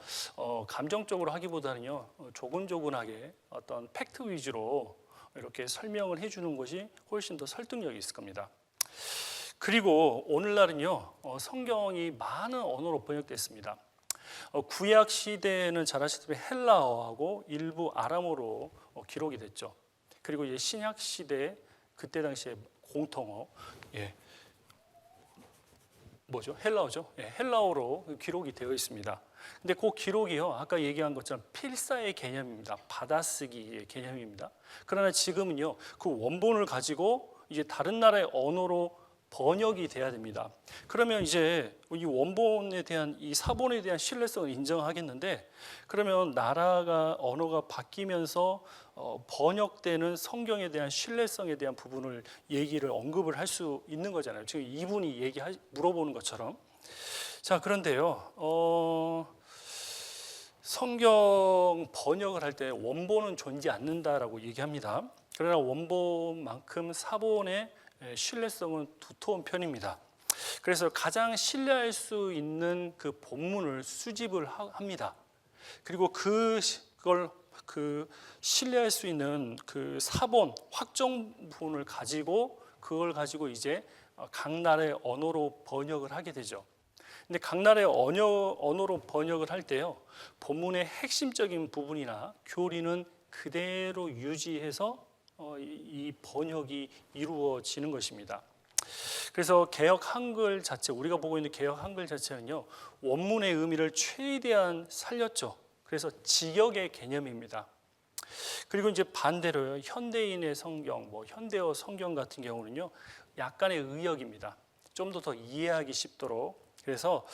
감정적으로 하기보다는요, 조근조근하게 어떤 팩트 위주로 이렇게 설명을 해주는 것이 훨씬 더 설득력이 있을 겁니다. 그리고 오늘날은요, 성경이 많은 언어로 번역됐습니다. 구약 시대에는 잘 아시다시피 헬라어하고 일부 아람어로 기록이 됐죠. 그리고 이제 신약 시대 그때 당시에 공통어, 뭐죠? 헬라어죠. 헬라어로 기록이 되어 있습니다. 근데 그 기록이요, 아까 얘기한 것처럼 필사의 개념입니다. 받아쓰기의 개념입니다. 그러나 지금은요, 그 원본을 가지고 이제 다른 나라의 언어로 번역이 돼야 됩니다. 그러면 이제 이 원본에 대한, 이 사본에 대한 신뢰성을 인정하겠는데, 그러면 나라가, 언어가 바뀌면서 번역되는 성경에 대한 신뢰성에 대한 부분을 얘기를, 언급을 할 수 있는 거잖아요. 지금 이분이 물어보는 것처럼. 자, 그런데요, 성경 번역을 할 때 원본은 존재 않는다라고 얘기합니다. 그러나 원본만큼 사본의 신뢰성은 두터운 편입니다. 그래서 가장 신뢰할 수 있는 그 본문을 수집을 합니다. 그리고 그걸 신뢰할 수 있는 그 사본, 확정본을 가지고, 그걸 가지고 이제 각 나라의 언어로 번역을 하게 되죠. 근데 각 나라의 언어로 번역을 할 때요, 본문의 핵심적인 부분이나 교리는 그대로 유지해서 이 번역이 이루어지는 것입니다. 그래서 개역 한글 자체, 우리가 보고 있는 개역 한글 자체는요, 원문의 의미를 최대한 살렸죠. 그래서 지역의 개념입니다. 그리고 이제 반대로요, 현대인의 성경, 현대어 성경 같은 경우는요, 약간의 의역입니다. 좀 더 이해하기 쉽도록. 그래서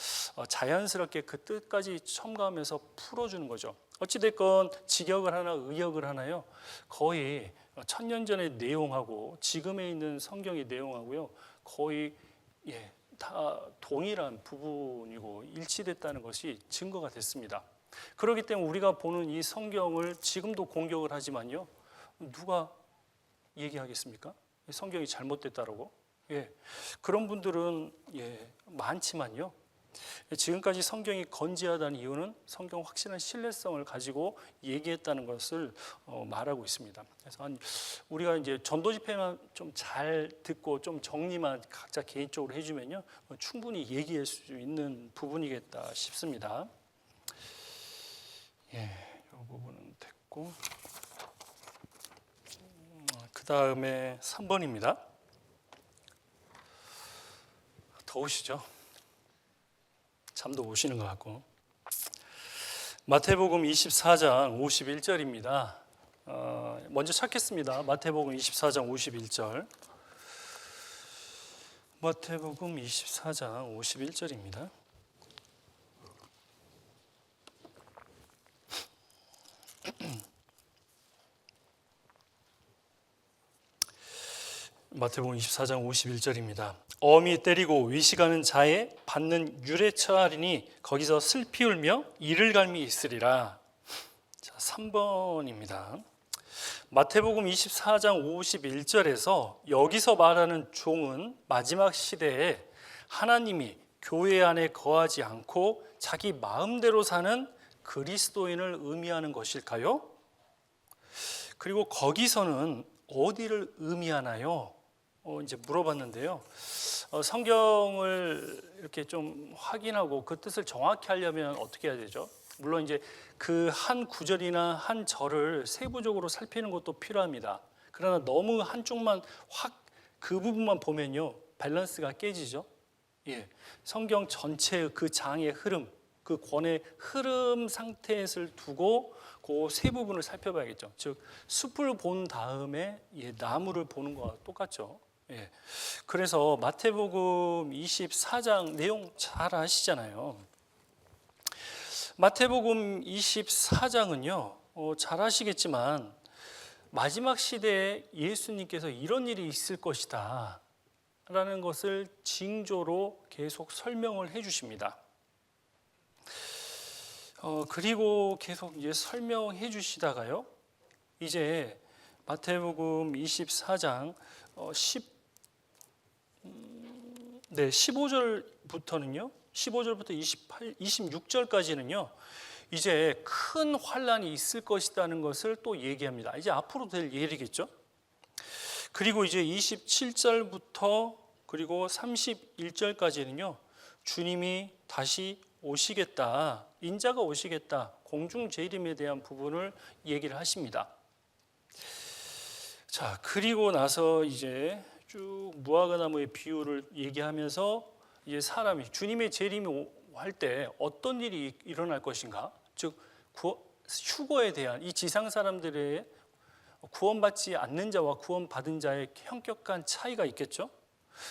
자연스럽게 그 뜻까지 첨가하면서 풀어주는 거죠. 어찌됐건 직역을 하나 의역을 하나요, 거의 1000년 전의 내용하고 지금에 있는 성경의 내용하고요, 거의 다 동일한 부분이고 일치됐다는 것이 증거가 됐습니다. 그렇기 때문에 우리가 보는 이 성경을 지금도 공격을 하지만요, 누가 얘기하겠습니까? 성경이 잘못됐다라고? 그런 분들은 많지만요, 지금까지 성경이 건재하다는 이유는 성경 확실한 신뢰성을 가지고 얘기했다는 것을 말하고 있습니다. 그래서 우리가 이제 전도 집회만 좀 잘 듣고 좀 정리만 각자 개인적으로 해주면요, 충분히 얘기할 수 있는 부분이겠다 싶습니다. 이 부분은 됐고, 그 다음에 3번입니다. 더우시죠? 잠도 오시는 것 같고. 마태복음 24장 51절입니다. 먼저 찾겠습니다. 마태복음 24장 51절. 마태복음 24장 51절입니다. 마태복음 24장 51절입니다. 어미 때리고 외식하는 자의 받는 율에 처하리니 거기서 슬피 울며 이를 갈미 있으리라. 자, 3번입니다. 마태복음 24장 51절에서 여기서 말하는 종은 마지막 시대에 하나님이 교회 안에 거하지 않고 자기 마음대로 사는 그리스도인을 의미하는 것일까요? 그리고 거기서는 어디를 의미하나요? 이제 물어봤는데요. 성경을 이렇게 좀 확인하고 그 뜻을 정확히 하려면 어떻게 해야 되죠? 물론 이제 그 한 구절이나 한 절을 세부적으로 살피는 것도 필요합니다. 그러나 너무 한쪽만 확 그 부분만 보면요, 밸런스가 깨지죠. 성경 전체의 그 장의 흐름, 그 권의 흐름 상태를 두고 그 세 부분을 살펴봐야겠죠. 즉 숲을 본 다음에 나무를 보는 것과 똑같죠. 그래서 마태복음 24장 내용 잘 아시잖아요. 마태복음 24장은요, 잘 아시겠지만 마지막 시대에 예수님께서 이런 일이 있을 것이다 라는 것을 징조로 계속 설명을 해 주십니다. 그리고 계속 이제 설명해 주시다가요, 이제 마태복음 24장 15절부터는요, 15절부터 26절까지는요, 이제 큰 환란이 있을 것이라는 것을 또 얘기합니다. 이제 앞으로 될 일이겠죠. 그리고 이제 27절부터 그리고 31절까지는요, 주님이 다시 오시겠다, 인자가 오시겠다, 공중 재림에 대한 부분을 얘기를 하십니다. 자, 그리고 나서 이제 쭉 무화과나무의 비유를 얘기하면서 이제 사람이 주님의 재림이 할 때 어떤 일이 일어날 것인가? 즉 휴거에 대한 이 지상 사람들의 구원받지 않는 자와 구원받은 자의 현격한 차이가 있겠죠.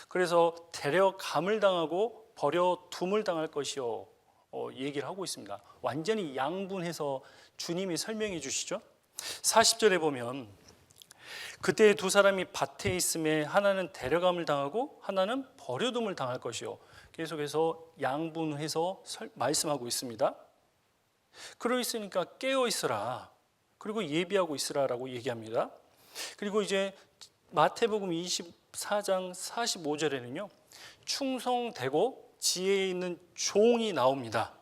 그래서 데려감을 당하고 버려둠을 당할 것이요 얘기를 하고 있습니다. 완전히 양분해서 주님이 설명해 주시죠. 40절에 보면 그때 두 사람이 밭에 있음에 하나는 데려감을 당하고 하나는 버려둠을 당할 것이요. 계속해서 양분해서 말씀하고 있습니다. 그러 있으니까 깨어 있으라. 그리고 예비하고 있으라라고 얘기합니다. 그리고 이제 마태복음 24장 45절에는요. 충성되고 지혜 있는 종이 나옵니다.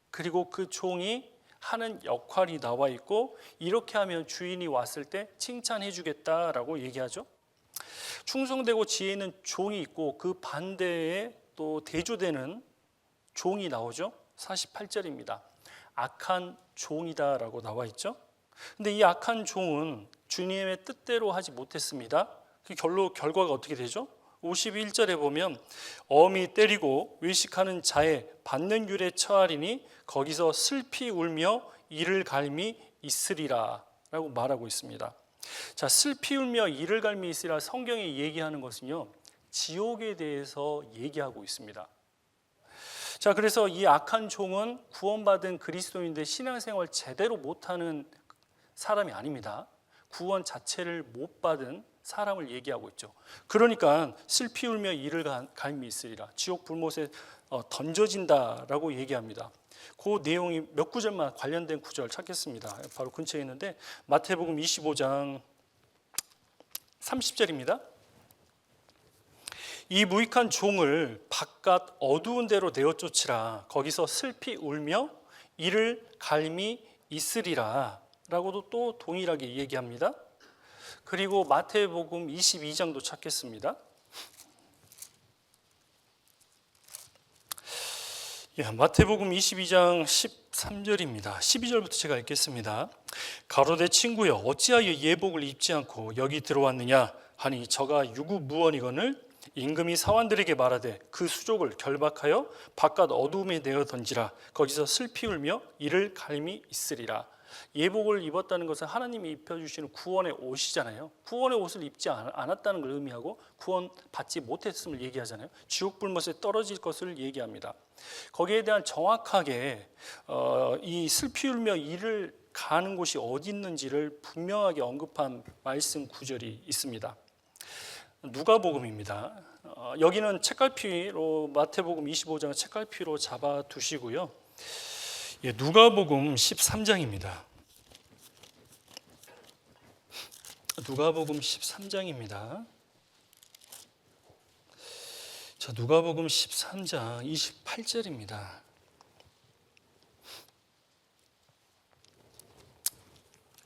그리고 그 종이 하는 역할이 나와 있고 이렇게 하면 주인이 왔을 때 칭찬해 주겠다라고 얘기하죠. 충성되고 지혜 있는 종이 있고 그 반대에 또 대조되는 종이 나오죠. 48절입니다. 악한 종이다라고 나와 있죠. 근데 이 악한 종은 주님의 뜻대로 하지 못했습니다. 그 결과가 어떻게 되죠? 51절에 보면 엄히 때리고 외식하는 자의 받는 율에 처하리니 거기서 슬피 울며 이를 갈미 있으리라 라고 말하고 있습니다. 자, 슬피 울며 이를 갈미 있으리라 성경이 얘기하는 것은요 지옥에 대해서 얘기하고 있습니다. 자, 그래서 이 악한 종은 구원받은 그리스도인데 신앙생활 제대로 못하는 사람이 아닙니다. 구원 자체를 못 받은 사람을 얘기하고 있죠. 그러니까 슬피 울며 이를 갈미 있으리라. 지옥 불못에 던져진다라고 얘기합니다. 그 내용이 몇 구절만 관련된 구절 찾겠습니다. 바로 근처에 있는데 마태복음 25장 30절입니다. 이 무익한 종을 바깥 어두운 데로 내어 쫓으라. 거기서 슬피 울며 이를 갈미 있으리라 라고도 또 동일하게 얘기합니다. 그리고 마태복음 22장도 찾겠습니다. 마태복음 22장 13절입니다. 12절부터 제가 읽겠습니다. 가로되 친구여 어찌하여 예복을 입지 않고 여기 들어왔느냐 하니 저가 유구무원이거늘 임금이 사환들에게 말하되 그 수족을 결박하여 바깥 어두움에 내어 던지라. 거기서 슬피 울며 이를 갈미 있으리라. 예복을 입었다는 것은 하나님이 입혀주시는 구원의 옷이잖아요. 구원의 옷을 입지 않았다는 걸 의미하고 구원 받지 못했음을 얘기하잖아요. 지옥 불못에 떨어질 것을 얘기합니다. 거기에 대한 정확하게 이 슬피 울며 이를 가는 곳이 어디 있는지를 분명하게 언급한 말씀 구절이 있습니다. 누가복음입니다. 여기는 책갈피로 마태복음 25장을 책갈피로 잡아 두시고요. 누가복음 13장입니다. 누가복음 13장입니다. 자, 누가복음 13장 28절입니다.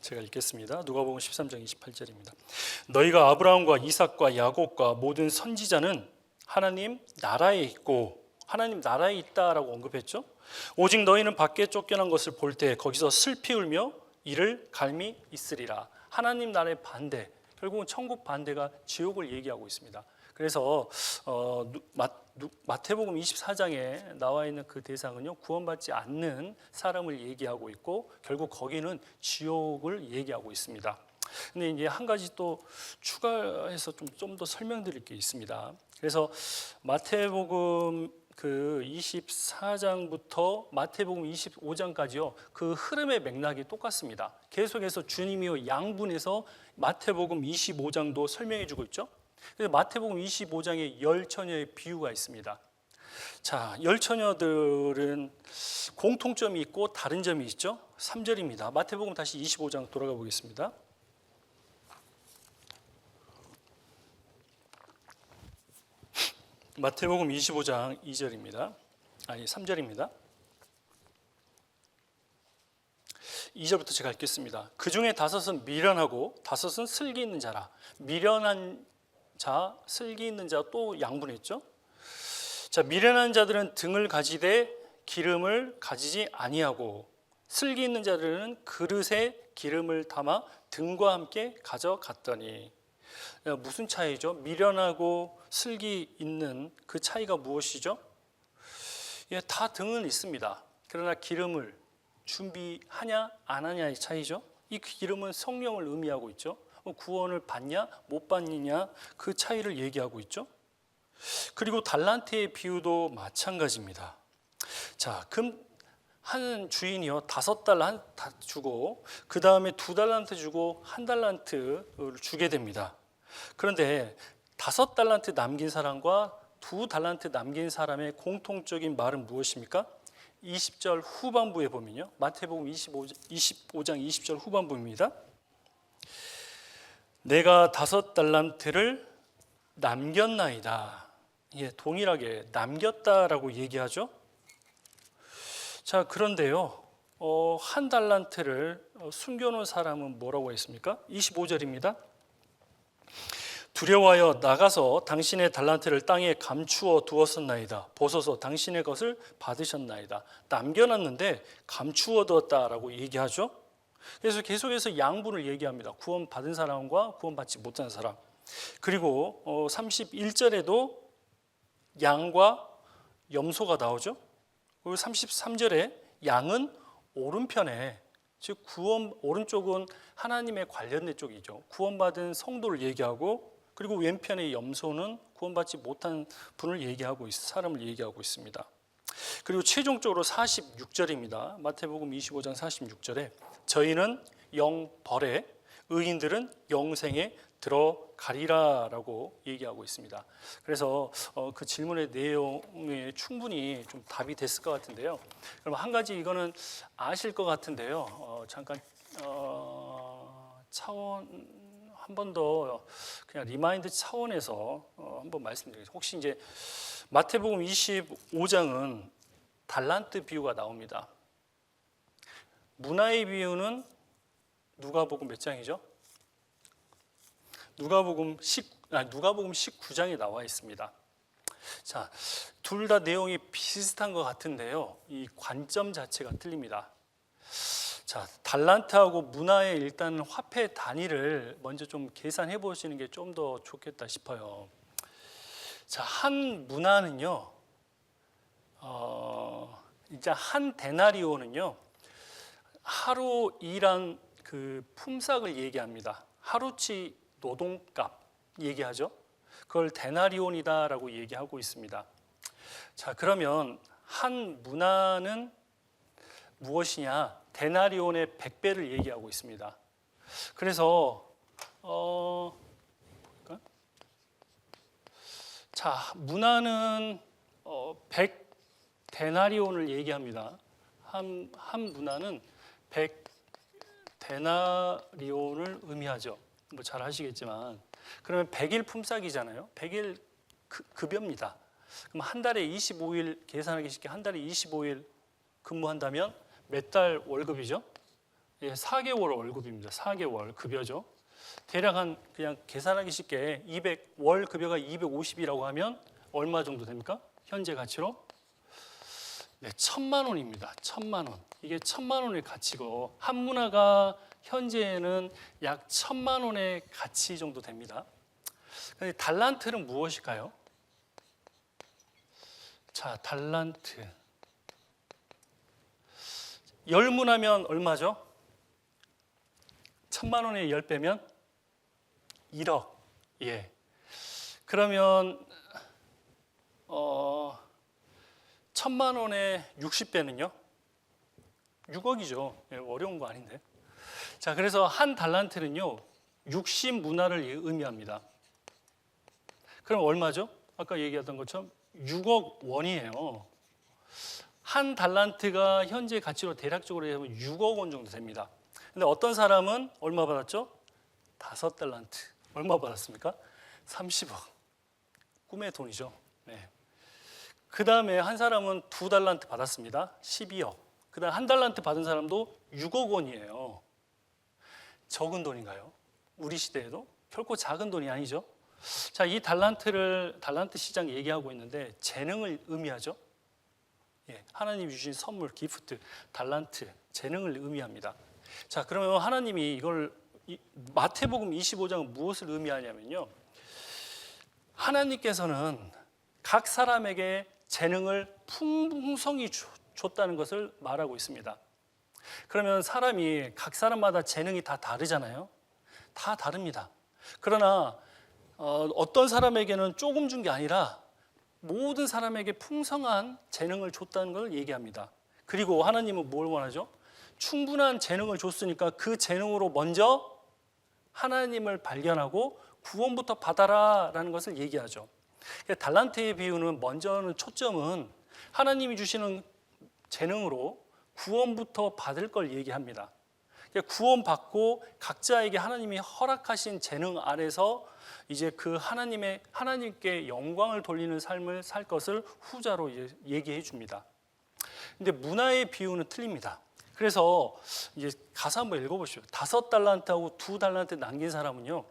제가 읽겠습니다. 누가복음 13장 28절입니다. 너희가 아브라함과 이삭과 야곱과 모든 선지자는 하나님 나라에 있고 하나님 나라에 있다라고 언급했죠. 오직 너희는 밖에 쫓겨난 것을 볼 때 거기서 슬피 울며 이를 갈미 있으리라. 하나님 나라의 반대, 결국은 천국 반대가 지옥을 얘기하고 있습니다. 그래서 마태복음 24장에 나와 있는 그 대상은요 구원받지 않는 사람을 얘기하고 있고 결국 거기는 지옥을 얘기하고 있습니다. 근데 이제 한 가지 또 추가해서 좀 더 설명드릴 게 있습니다. 그래서 마태복음 그 24장부터 마태복음 25장까지요. 그 흐름의 맥락이 똑같습니다. 계속해서 주님이요 양분해서 마태복음 25장도 설명해 주고 있죠. 그래서 마태복음 25장에 열 처녀의 비유가 있습니다. 자, 열 처녀들은 공통점이 있고 다른 점이 있죠. 3절입니다. 마태복음 다시 25장 돌아가 보겠습니다. 마태복음 25장 2절입니다. 아니 3절입니다. 2절부터 제가 읽겠습니다. 그 중에 5은 미련하고 5은 슬기 있는 자라. 미련한 자, 슬기 있는 자 또 양분했죠. 자, 미련한 자들은 등을 가지되 기름을 가지지 아니하고 슬기 있는 자들은 그릇에 기름을 담아 등과 함께 가져갔더니. 무슨 차이죠? 미련하고 슬기 있는 그 차이가 무엇이죠? 예, 다 등은 있습니다. 그러나 기름을 준비하냐 안 하냐의 차이죠. 이 기름은 성령을 의미하고 있죠. 구원을 받냐 못 받느냐 그 차이를 얘기하고 있죠. 그리고 달란트의 비유도 마찬가지입니다. 자, 그럼 한 주인이요 5달러 주고 그 다음에 2달란트 주고 1달란트를 주게 됩니다. 그런데 5달란트 남긴 사람과 2달란트 남긴 사람의 공통적인 말은 무엇입니까? 20절 후반부에 보면요, 마태복음 25장 20절 후반부입니다. 내가 5달란트를 남겼나이다. 예, 동일하게 남겼다라고 얘기하죠. 자, 그런데요, 1달란트를 숨겨놓은 사람은 뭐라고 했습니까? 25절입니다. 두려워하여 나가서 당신의 달란트를 땅에 감추어 두었었나이다. 보소서 당신의 것을 받으셨나이다. 남겨놨는데 감추어 두었다라고 얘기하죠. 그래서 계속해서 양분을 얘기합니다. 구원 받은 사람과 구원 받지 못한 사람. 그리고 31절에도 양과 염소가 나오죠. 그리고 33절에 양은 오른편에, 즉 구원 오른쪽은 하나님의 관련된 쪽이죠. 구원받은 성도를 얘기하고, 그리고 왼편의 염소는 구원받지 못한 분을 얘기하고 사람을 얘기하고 있습니다. 그리고 최종적으로 46절입니다. 마태복음 25장 46절에 저희는 영벌에 의인들은 영생에 들어가리라라고 얘기하고 있습니다. 그래서 그 질문의 내용에 충분히 좀 답이 됐을 것 같은데요. 그럼 한 가지 이거는 아실 것 같은데요. 잠깐 차원 한 번 더 그냥 리마인드 차원에서 한번 말씀드리겠습니다. 혹시 이제 마태복음 25장은 달란트 비유가 나옵니다. 문화의 비유는 누가복음 몇 장이죠? 누가복음 19장에 나와 있습니다. 자, 둘 다 내용이 비슷한 것 같은데요. 이 관점 자체가 틀립니다. 자, 달란트하고 문화의 일단 화폐 단위를 먼저 좀 계산해 보시는 게 좀 더 좋겠다 싶어요. 자, 한 문화는요, 이제 한 데나리오는요, 하루 일한 그 품삯을 얘기합니다. 하루치 노동값 얘기하죠. 그걸 데나리온이다라고 얘기하고 있습니다. 자, 그러면 한 문화는 무엇이냐? 데나리온의 100배를 얘기하고 있습니다. 그래서 자, 문화는 100 데나리온을 얘기합니다. 한 문화는 100 데나리온을 의미하죠. 뭐 잘 아시겠지만, 그러면 100일 품삯이잖아요. 100일 급여입니다. 그럼 한 달에 25일 계산하기 쉽게 한 달에 25일 근무한다면 몇 달 월급이죠? 예, 4개월 월급입니다. 4개월 급여죠. 대략 한 그냥 계산하기 쉽게 월 급여가 250이라고 하면 얼마 정도 됩니까? 현재 가치로? 네, 1,000만 원입니다. 1,000만 원. 이게 1,000만 원의 가치고 한 문화가 현재는 약 1,000만 원의 가치 정도 됩니다. 근데 달란트는 무엇일까요? 자, 달란트. 10문하면 얼마죠? 1,000만 원에 10배면 1억. 예. 그러면 1,000만 원에 60배는요? 6억이죠. 예, 어려운 거 아닌데. 자, 그래서 한 달란트는요, 60문화를 의미합니다. 그럼 얼마죠? 아까 얘기했던 것처럼 6억 원이에요. 한 달란트가 현재 가치로 대략적으로 하면 6억 원 정도 됩니다. 근데 어떤 사람은 얼마 받았죠? 5달란트. 얼마 받았습니까? 30억. 꿈의 돈이죠. 네. 그 다음에 한 사람은 2달란트 받았습니다. 12억. 그 다음 한 달란트 받은 사람도 6억 원이에요. 적은 돈인가요? 우리 시대에도? 결코 작은 돈이 아니죠. 자, 이 달란트 시장 얘기하고 있는데 재능을 의미하죠. 예, 하나님이 주신 선물, 기프트, 달란트, 재능을 의미합니다. 자, 그러면 하나님이 이걸 마태복음 25장은 무엇을 의미하냐면요, 하나님께서는 각 사람에게 재능을 풍성히 줬다는 것을 말하고 있습니다. 그러면 사람이 각 사람마다 재능이 다 다르잖아요. 다 다릅니다. 그러나 어떤 사람에게는 조금 준 게 아니라 모든 사람에게 풍성한 재능을 줬다는 걸 얘기합니다. 그리고 하나님은 뭘 원하죠? 충분한 재능을 줬으니까 그 재능으로 먼저 하나님을 발견하고 구원부터 받아라라는 것을 얘기하죠. 달란트의 비유는 먼저는 초점은 하나님이 주시는 재능으로 구원부터 받을 걸 얘기합니다. 구원받고 각자에게 하나님이 허락하신 재능 아래서 이제 그 하나님께 영광을 돌리는 삶을 살 것을 후자로 얘기해 줍니다. 근데 문화의 비유는 틀립니다. 그래서 이제 가사 한번 읽어보시죠. 5달란트하고 2달란트 남긴 사람은요,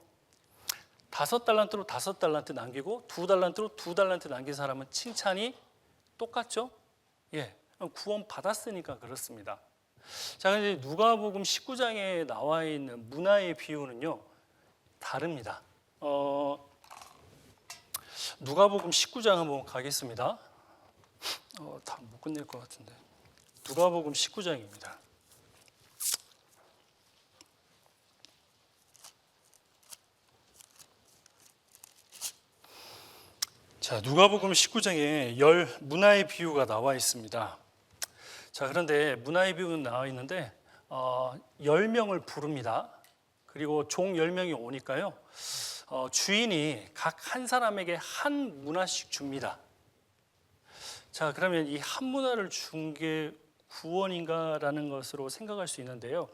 5달란트로 5달란트 남기고 2달란트로 2달란트 남긴 사람은 칭찬이 똑같죠? 예, 구원 받았으니까 그렇습니다. 자, 근데 누가복음 19장에 나와 있는 문화의 비유는요 다릅니다. 누가복음 19장 한번 가겠습니다. 다 못 끝낼 것 같은데. 누가복음 19장입니다. 자, 누가복음 19장에 문화의 비유가 나와 있습니다. 자, 그런데 문화의 비유는 나와 있는데 10명을 부릅니다. 그리고 종 10명이 오니까요, 주인이 각 한 사람에게 한 문화씩 줍니다. 자, 그러면 이 한 문화를 준 게 구원인가라는 것으로 생각할 수 있는데요,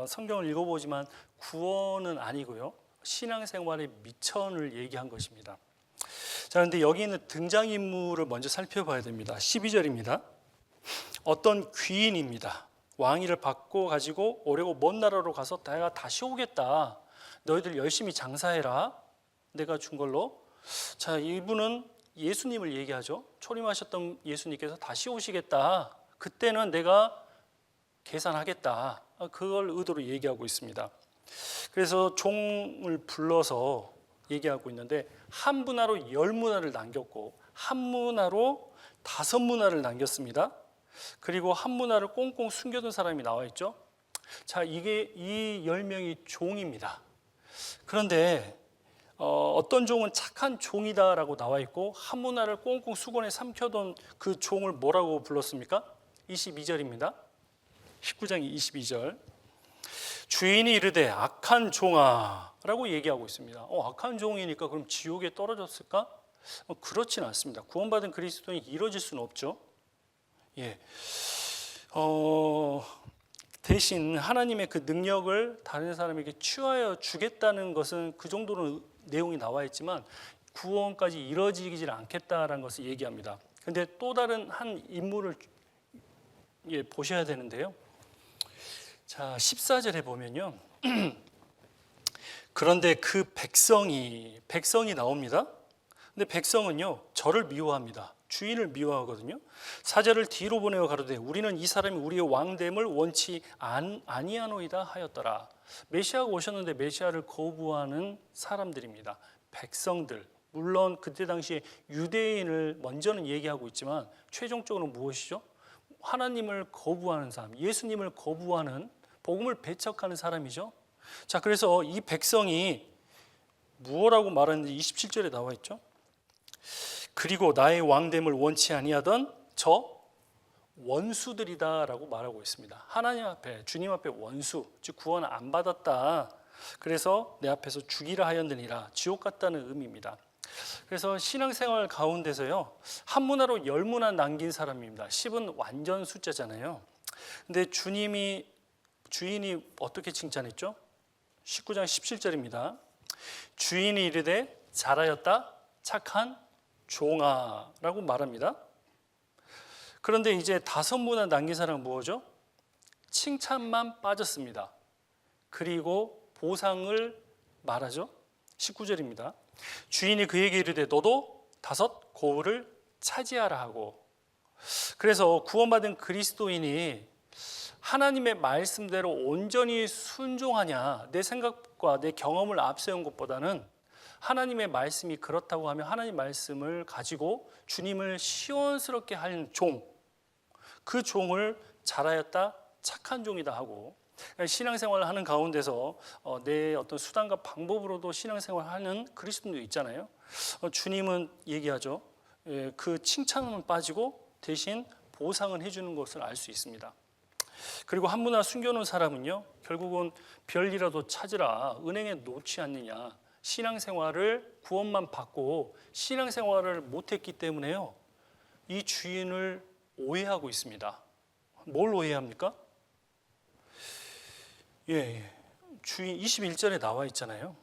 성경을 읽어보지만 구원은 아니고요, 신앙생활의 미천을 얘기한 것입니다. 자, 그런데 여기 있는 등장인물을 먼저 살펴봐야 됩니다. 12절입니다. 어떤 귀인입니다. 왕위를 받고 가지고 오려고 먼 나라로 가서 내가 다시 오겠다. 너희들 열심히 장사해라. 내가 준 걸로. 자, 이분은 예수님을 얘기하죠. 초림하셨던 예수님께서 다시 오시겠다. 그때는 내가 계산하겠다. 그걸 의도로 얘기하고 있습니다. 그래서 종을 불러서 얘기하고 있는데, 한 문화로 10문화를 남겼고 한 문화로 5문화를 남겼습니다. 그리고 한 문화를 꽁꽁 숨겨둔 사람이 나와 있죠. 자, 이게 이 10명이 종입니다. 그런데 어떤 종은 착한 종이다라고 나와 있고, 한 문화를 꽁꽁 수건에 삼켜둔 그 종을 뭐라고 불렀습니까? 22절입니다. 19장 22절. 주인이 이르되 악한 종아 라고 얘기하고 있습니다. 악한 종이니까 그럼 지옥에 떨어졌을까? 그렇지는 않습니다. 구원받은 그리스도인이 이뤄질 수는 없죠. 예. 대신 하나님의 그 능력을 다른 사람에게 취하여 주겠다는 것은 그 정도는 내용이 나와 있지만 구원까지 이뤄지질 않겠다라는 것을 얘기합니다. 그런데 또 다른 한 인물을 보셔야 되는데요. 자, 14절에 보면요. 그런데 그 백성이 나옵니다. 근데 백성은요, 저를 미워합니다. 주인을 미워하거든요. 사절을 뒤로 보내어 가로되 우리는 이 사람이 우리의 왕됨을 원치 아니하노이다 하였더라. 메시아가 오셨는데 메시아를 거부하는 사람들입니다. 백성들. 물론 그때 당시에 유대인을 먼저는 얘기하고 있지만 최종적으로 무엇이죠? 하나님을 거부하는 사람, 예수님을 거부하는, 복음을 배척하는 사람이죠. 자, 그래서 이 백성이 무엇라고 말하는지 27절에 나와 있죠. 그리고 나의 왕됨을 원치 아니하던 저 원수들이다라고 말하고 있습니다. 하나님 앞에, 주님 앞에 원수, 즉 구원 안 받았다. 그래서 내 앞에서 죽이라 하였느니라. 지옥 같다는 의미입니다. 그래서 신앙생활 가운데서요, 한 문화로 10문화 남긴 사람입니다. 10은 완전 숫자잖아요. 근데 주인이 어떻게 칭찬했죠? 19장 17절입니다. 주인이 이르되 잘하였다 착한 종아라고 말합니다. 그런데 이제 5문화 남긴 사람은 뭐죠? 칭찬만 빠졌습니다. 그리고 보상을 말하죠. 19절입니다. 주인이 그에게 이르되 너도 5 고을을 차지하라 하고. 그래서 구원받은 그리스도인이 하나님의 말씀대로 온전히 순종하냐, 내 생각과 내 경험을 앞세운 것보다는 하나님의 말씀이 그렇다고 하면 하나님 말씀을 가지고 주님을 시원스럽게 하는 종, 그 종을 잘하였다 착한 종이다 하고, 신앙생활을 하는 가운데서 내 어떤 수단과 방법으로도 신앙생활을 하는 그리스도인도 있잖아요. 주님은 얘기하죠. 그 칭찬은 빠지고 대신 보상은 해주는 것을 알 수 있습니다. 그리고 한 분 하나 숨겨놓은 사람은요, 결국은 별이라도 찾으라, 은행에 놓지 않느냐. 신앙생활을 구원만 받고 신앙생활을 못했기 때문에요, 이 주인을 오해하고 있습니다. 뭘 오해합니까? 주인 21절에 나와 있잖아요.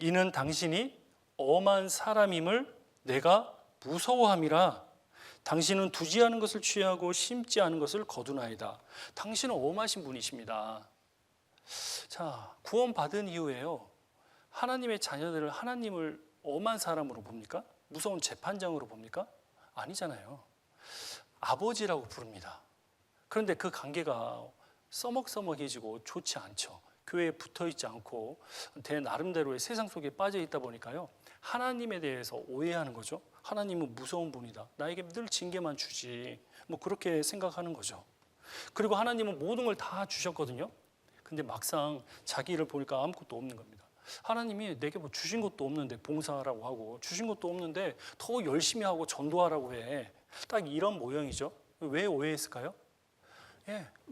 이는 당신이 엄한 사람임을 내가 무서워함이라. 당신은 두지 않은 것을 취하고 심지 않은 것을 거두나이다. 당신은 엄하신 분이십니다. 자, 구원받은 이후에요, 하나님의 자녀들을 하나님을 엄한 사람으로 봅니까? 무서운 재판장으로 봅니까? 아니잖아요. 아버지라고 부릅니다. 그런데 그 관계가 써먹써먹해지고 좋지 않죠. 교회에 붙어있지 않고 내 나름대로의 세상 속에 빠져 있다 보니까요, 하나님에 대해서 오해하는 거죠. 하나님은 무서운 분이다, 나에게 늘 징계만 주지, 뭐 그렇게 생각하는 거죠. 그리고 하나님은 모든 걸 다 주셨거든요. 근데 막상 자기 일을 보니까 아무것도 없는 겁니다. 하나님이 내게 뭐 주신 것도 없는데 봉사하라고 하고, 주신 것도 없는데 더 열심히 하고 전도하라고 해. 딱 이런 모형이죠. 왜 오해했을까요?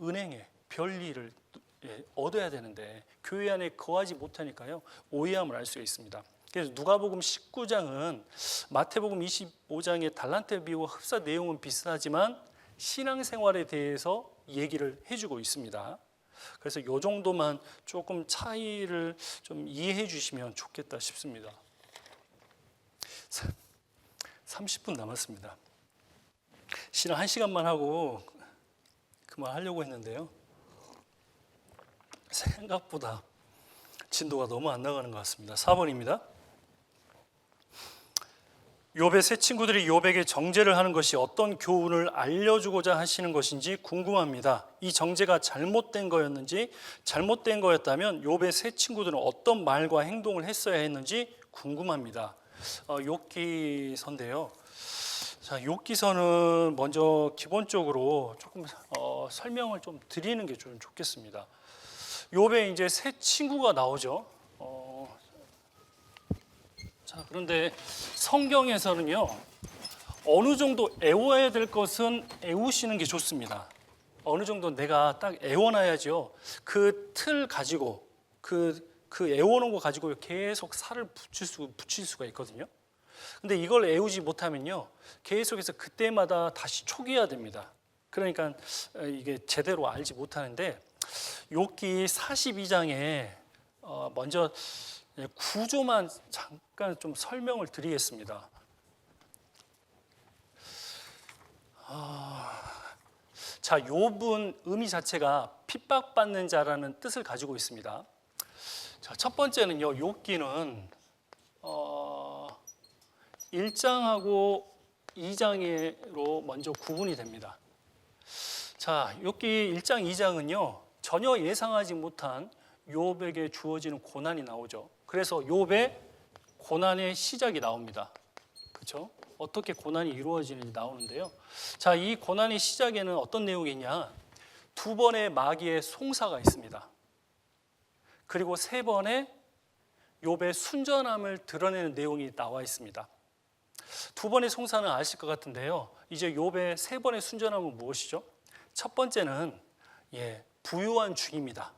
은행에 별일을 얻어야 되는데 교회 안에 거하지 못하니까요, 오해함을 알 수가 있습니다. 그래서 누가복음 19장은 마태복음 25장의 달란트 비유와 흡사 내용은 비슷하지만 신앙생활에 대해서 얘기를 해주고 있습니다. 그래서 이 정도만 조금 차이를 좀 이해해 주시면 좋겠다 싶습니다. 30분 남았습니다. 신앙 1시간만 하고 그만하려고 했는데요, 생각보다 진도가 너무 안 나가는 것 같습니다. 4번입니다. 욥의 세 친구들이 욥에게 정죄를 하는 것이 어떤 교훈을 알려주고자 하시는 것인지 궁금합니다. 이 정죄가 잘못된 거였는지, 잘못된 거였다면 욥의 세 친구들은 어떤 말과 행동을 했어야 했는지 궁금합니다. 욥기서인데요. 자, 욥기서는 먼저 기본적으로 조금 설명을 좀 드리는 게 좀 좋겠습니다. 욥의 이제 세 친구가 나오죠. 자, 그런데 성경에서는요, 어느 정도 애워야 될 것은 애우시는 게 좋습니다. 어느 정도 내가 딱 애워놔야죠. 그 틀 가지고 그 애워놓은 거 가지고 계속 살을 붙일 수가 있거든요. 근데 이걸 애우지 못하면요, 계속해서 그때마다 다시 초기해야 됩니다. 그러니까 이게 제대로 알지 못하는데, 욥기 42장에 먼저 구조만 잠깐 좀 설명을 드리겠습니다. 자, 욥은 의미 자체가 핍박받는 자라는 뜻을 가지고 있습니다. 자, 첫 번째는요, 욥기는 1장하고 2장으로 먼저 구분이 됩니다. 자, 욥기 1장, 2장은요, 전혀 예상하지 못한 욥에게 주어지는 고난이 나오죠. 그래서 욥의 고난의 시작이 나옵니다. 그렇죠? 어떻게 고난이 이루어지는지 나오는데요. 자, 이 고난의 시작에는 어떤 내용이 있냐? 2번의 마귀의 송사가 있습니다. 그리고 3번의 욥의 순전함을 드러내는 내용이 나와 있습니다. 2번의 송사는 아실 것 같은데요, 이제 욥의 3번의 순전함은 무엇이죠? 첫 번째는 부유한 중입니다.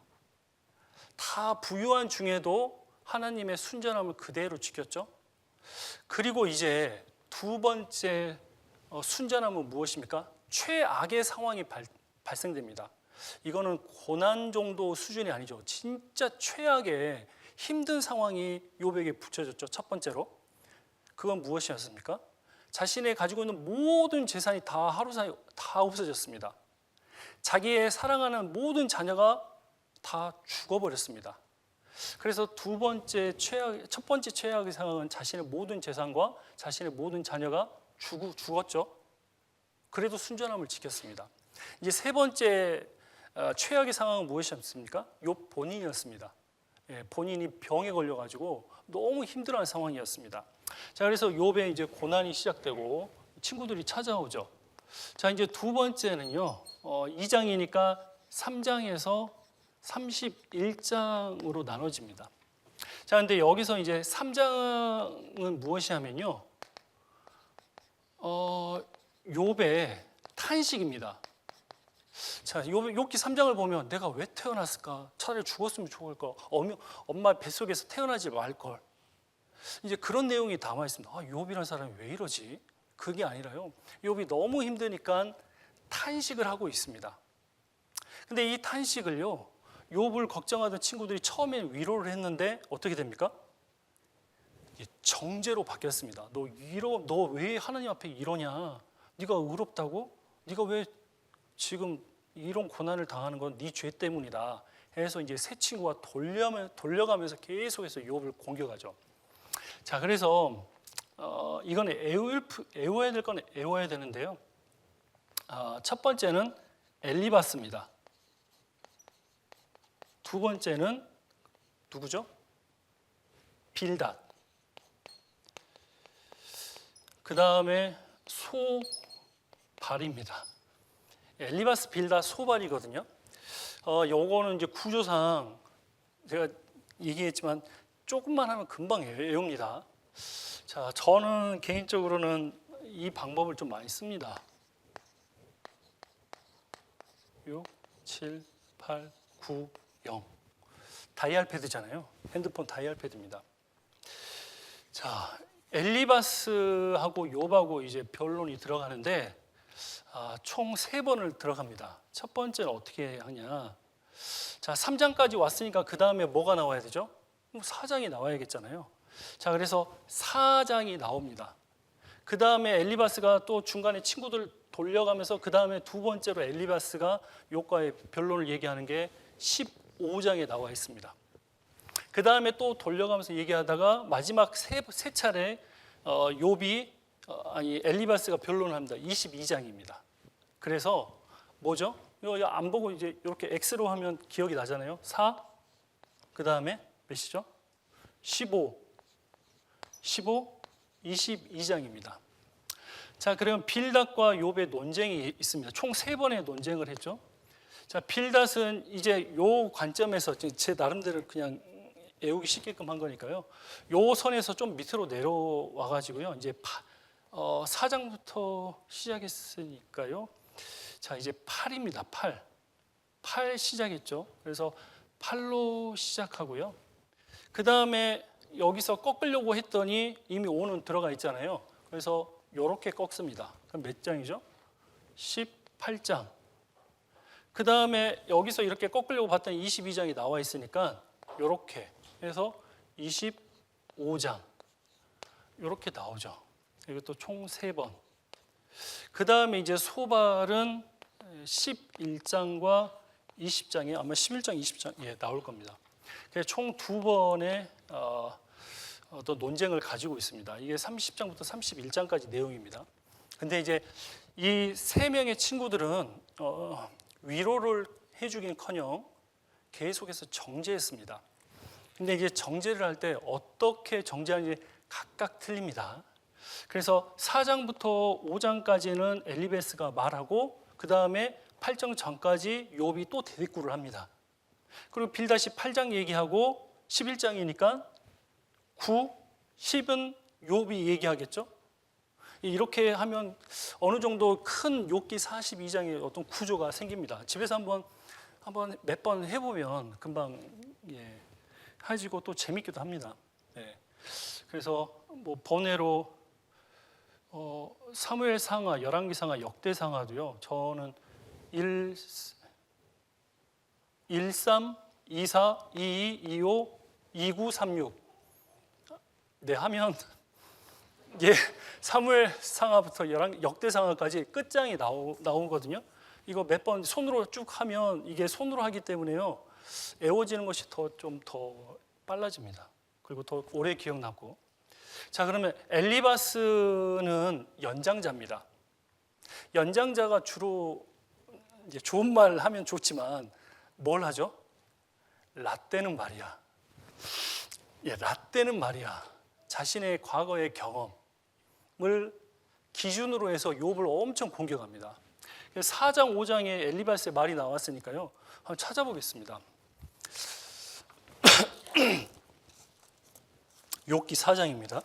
다 부유한 중에도 하나님의 순전함을 그대로 지켰죠. 그리고 이제 두 번째 순전함은 무엇입니까? 최악의 상황이 발생됩니다. 이거는 고난 정도 수준이 아니죠. 진짜 최악의 힘든 상황이 욥에게 붙여졌죠. 첫 번째로. 그건 무엇이었습니까? 자신이 가지고 있는 모든 재산이 다 하루 사이 다 없어졌습니다. 자기의 사랑하는 모든 자녀가 다 죽어버렸습니다. 그래서 첫 번째 최악의 상황은 자신의 모든 재산과 자신의 모든 자녀가 죽었죠. 그래도 순전함을 지켰습니다. 이제 세 번째 최악의 상황은 무엇이었습니까? 욥 본인이었습니다. 본인이 병에 걸려가지고 너무 힘들어하는 상황이었습니다. 자, 그래서 욥의 이제 고난이 시작되고 친구들이 찾아오죠. 자, 이제 두 번째는요, 2장이니까 3장에서 31장으로 나눠집니다. 자, 근데 여기서 이제 3장은 무엇이 하면요, 욥의 탄식입니다. 자, 욥기 3장을 보면 내가 왜 태어났을까? 차라리 죽었으면 좋을 걸. 엄마 뱃속에서 태어나지 말 걸. 이제 그런 내용이 담아 있습니다. 욥이라는 사람이 왜 이러지? 그게 아니라요, 욥이 너무 힘드니까 탄식을 하고 있습니다. 근데 이 탄식을요, 욥을 걱정하던 친구들이 처음엔 위로를 했는데 어떻게 됩니까? 정죄로 바뀌었습니다. 너 왜 하나님 앞에 이러냐? 네가 의롭다고? 네가 왜 지금 이런 고난을 당하는 건 네 죄 때문이다 해서 이제 새 친구가 돌려가면서 계속해서 욥을 공격하죠. 자, 그래서 이거는 애워야 될 건 애워야 되는데요. 첫 번째는 엘리바스입니다. 두 번째는 누구죠? 빌닷. 그 다음에 소발입니다. 엘리바스, 빌닷, 소발이거든요. 요거는 이제 구조상 제가 얘기했지만 조금만 하면 금방 외웁니다. 자, 저는 개인적으로는 이 방법을 좀 많이 씁니다. 6, 7, 8, 9, 0. 다이얼패드잖아요. 핸드폰 다이얼패드입니다. 자, 엘리바스하고 욥하고 이제 변론이 들어가는데 총 3번을 들어갑니다. 첫 번째는 어떻게 하냐? 자, 3장까지 왔으니까 그 다음에 뭐가 나와야 되죠? 4장이 나와야겠잖아요. 자, 그래서 4장이 나옵니다. 그 다음에 엘리바스가 또 중간에 친구들 돌려가면서 그 다음에 두 번째로 엘리바스가 욥과의 변론을 얘기하는 게 15장에 나와 있습니다. 그 다음에 또 돌려가면서 얘기하다가 마지막 세 차례 엘리바스가 변론을 합니다. 22장입니다. 그래서 뭐죠? 이거 안 보고 이제 이렇게 X로 하면 기억이 나잖아요. 4, 그 다음에 몇이죠? 15, 22장입니다. 자, 그러면 빌닷과 욥의 논쟁이 있습니다. 총 3번의 논쟁을 했죠. 자, 빌닷은 이제 요 관점에서 제 나름대로 그냥 외우기 쉽게끔 한 거니까요. 요 선에서 좀 밑으로 내려와 가지고요. 이제 4장부터 시작했으니까요. 자, 이제 8입니다. 8 시작했죠. 그래서 8로 시작하고요. 그 다음에 여기서 꺾으려고 했더니 이미 5는 들어가 있잖아요. 그래서 이렇게 꺾습니다. 그럼 몇 장이죠? 18장. 그 다음에 여기서 이렇게 꺾으려고 봤더니 22장이 나와 있으니까 이렇게 해서 25장 이렇게 나오죠. 이것도 총 3번. 그 다음에 이제 소발은 11장과 20장에 아마 11장, 20장 나올 겁니다. 그래서 총 2번의 어떤 논쟁을 가지고 있습니다. 이게 30장부터 31장까지 내용입니다. 근데 이제 이 3명의 친구들은 위로를 해주긴커녕 계속해서 정죄했습니다. 근데 이제 정죄를 할 때 어떻게 정죄하는지 각각 틀립니다. 그래서 4장부터 5장까지는 엘리바스가 말하고 그 다음에 8장 전까지 욥이 또 대립구를 합니다. 그리고 빌닷이 8장 얘기하고 11장이니까 9, 10은 욥이 얘기하겠죠. 이렇게 하면 어느 정도 큰 욥기 42장의 어떤 구조가 생깁니다. 집에서 한번 몇 번 해보면 금방 해지고 또 재밌기도 합니다. 그래서 뭐 번외로 사무엘상하, 열왕기상하, 역대상하도요. 저는 13, 24, 22, 25, 29, 36 하면 사무엘상하부터 역대상하까지 끝장이 나오거든요. 이거 몇 번 손으로 쭉 하면 이게 손으로 하기 때문에요. 외워지는 것이 좀 더 빨라집니다. 그리고 더 오래 기억나고. 자, 그러면 엘리바스는 연장자입니다. 연장자가 주로 이제 좋은 말 하면 좋지만 뭘 하죠? 라떼는 말이야. 라떼는 말이야 자신의 과거의 경험을 기준으로 해서 욥을 엄청 공격합니다. 4장 5장에 엘리바스의 말이 나왔으니까요. 한번 찾아보겠습니다. 욥기 4장입니다.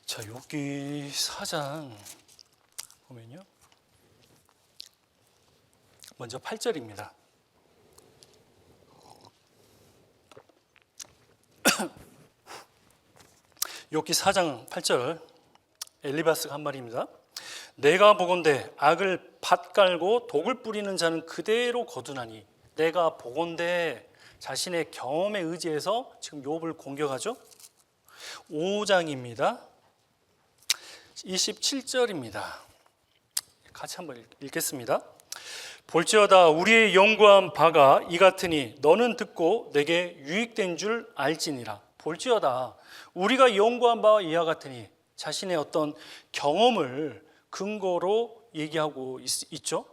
자, 욥기 4장 보면요. 먼저 8절입니다. 욥기 4장 8절 엘리바스가 한 말입니다. 내가 보건대 악을 밭갈고 독을 뿌리는 자는 그대로 거두나니. 내가 보건대 자신의 경험에 의지해서 지금 욥을 공격하죠. 5장입니다. 27절입니다. 같이 한번 읽겠습니다. 볼지어다 우리의 연구한 바가 이 같으니 너는 듣고 내게 유익된 줄 알지니라. 볼지어다 우리가 연구한 바와 이와 같으니 자신의 어떤 경험을 근거로 얘기하고 있죠.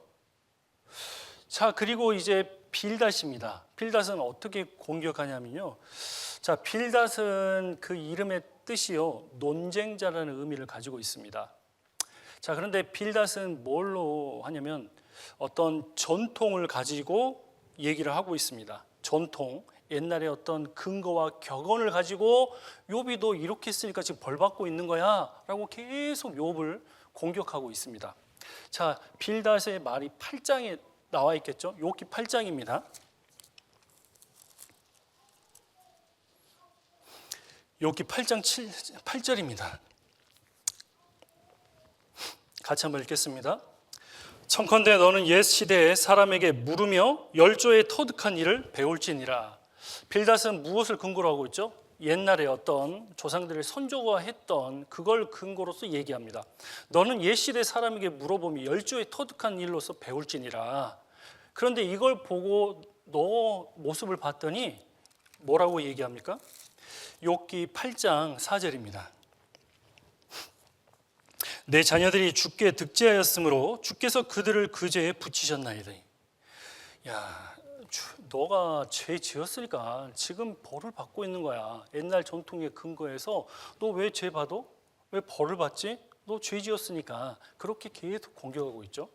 자, 그리고 이제 빌닷입니다. 빌닷은 어떻게 공격하냐면요. 자, 빌닷은 그 이름의 뜻이요 논쟁자라는 의미를 가지고 있습니다. 자, 그런데 빌닷은 뭘로 하냐면 어떤 전통을 가지고 얘기를 하고 있습니다. 전통, 옛날에 어떤 근거와 격언을 가지고 욥이 너 이렇게 했으니까 지금 벌 받고 있는 거야 라고 계속 욥을 공격하고 있습니다. 자, 빌닷의 말이 8장에 나와 있겠죠. 욥기 8장입니다. 욥기 8장 8절입니다. 같이 한번 읽겠습니다. 청컨대 너는 옛 시대에 사람에게 물으며 열조의 터득한 일을 배울지니라. 빌닷은 무엇을 근거로 하고 있죠? 옛날에 어떤 조상들의 선조가 했던 그걸 근거로서 얘기합니다. 너는 옛 시대 사람에게 물어보면 열조의 터득한 일로서 배울지니라. 그런데 이걸 보고 너 모습을 봤더니 뭐라고 얘기합니까? 욥기 8장 4절입니다. 내 자녀들이 주께 득죄하였으므로 주께서 그들을 그 죄에 붙이셨나이다. 야, 너가 죄 지었으니까 지금 벌을 받고 있는 거야. 옛날 전통에 근거해서 너 왜 죄 받아? 왜 벌을 받지? 너 죄 지었으니까. 그렇게 계속 공격하고 있죠.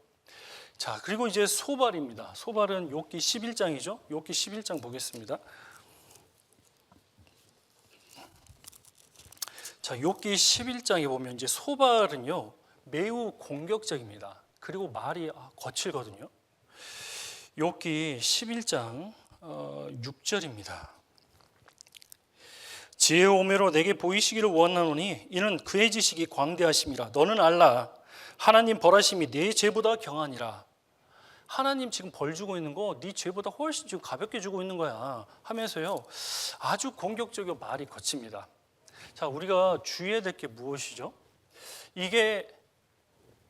자, 그리고 이제 소발입니다. 소발은 욥기 11장이죠. 욥기 11장 보겠습니다. 자, 욥기 11장에 보면 이제 소발은요 매우 공격적입니다. 그리고 말이 거칠거든요. 욥기 11장 6절입니다. 지혜의 오매로 내게 보이시기를 원하노니 이는 그의 지식이 광대하심이라. 너는 알라 하나님 벌하심이 네 죄보다 경하니라. 하나님 지금 벌 주고 있는 거 네 죄보다 훨씬 지금 가볍게 주고 있는 거야 하면서요 아주 공격적이고 말이 거칩니다. 자, 우리가 주의해야 될 게 무엇이죠?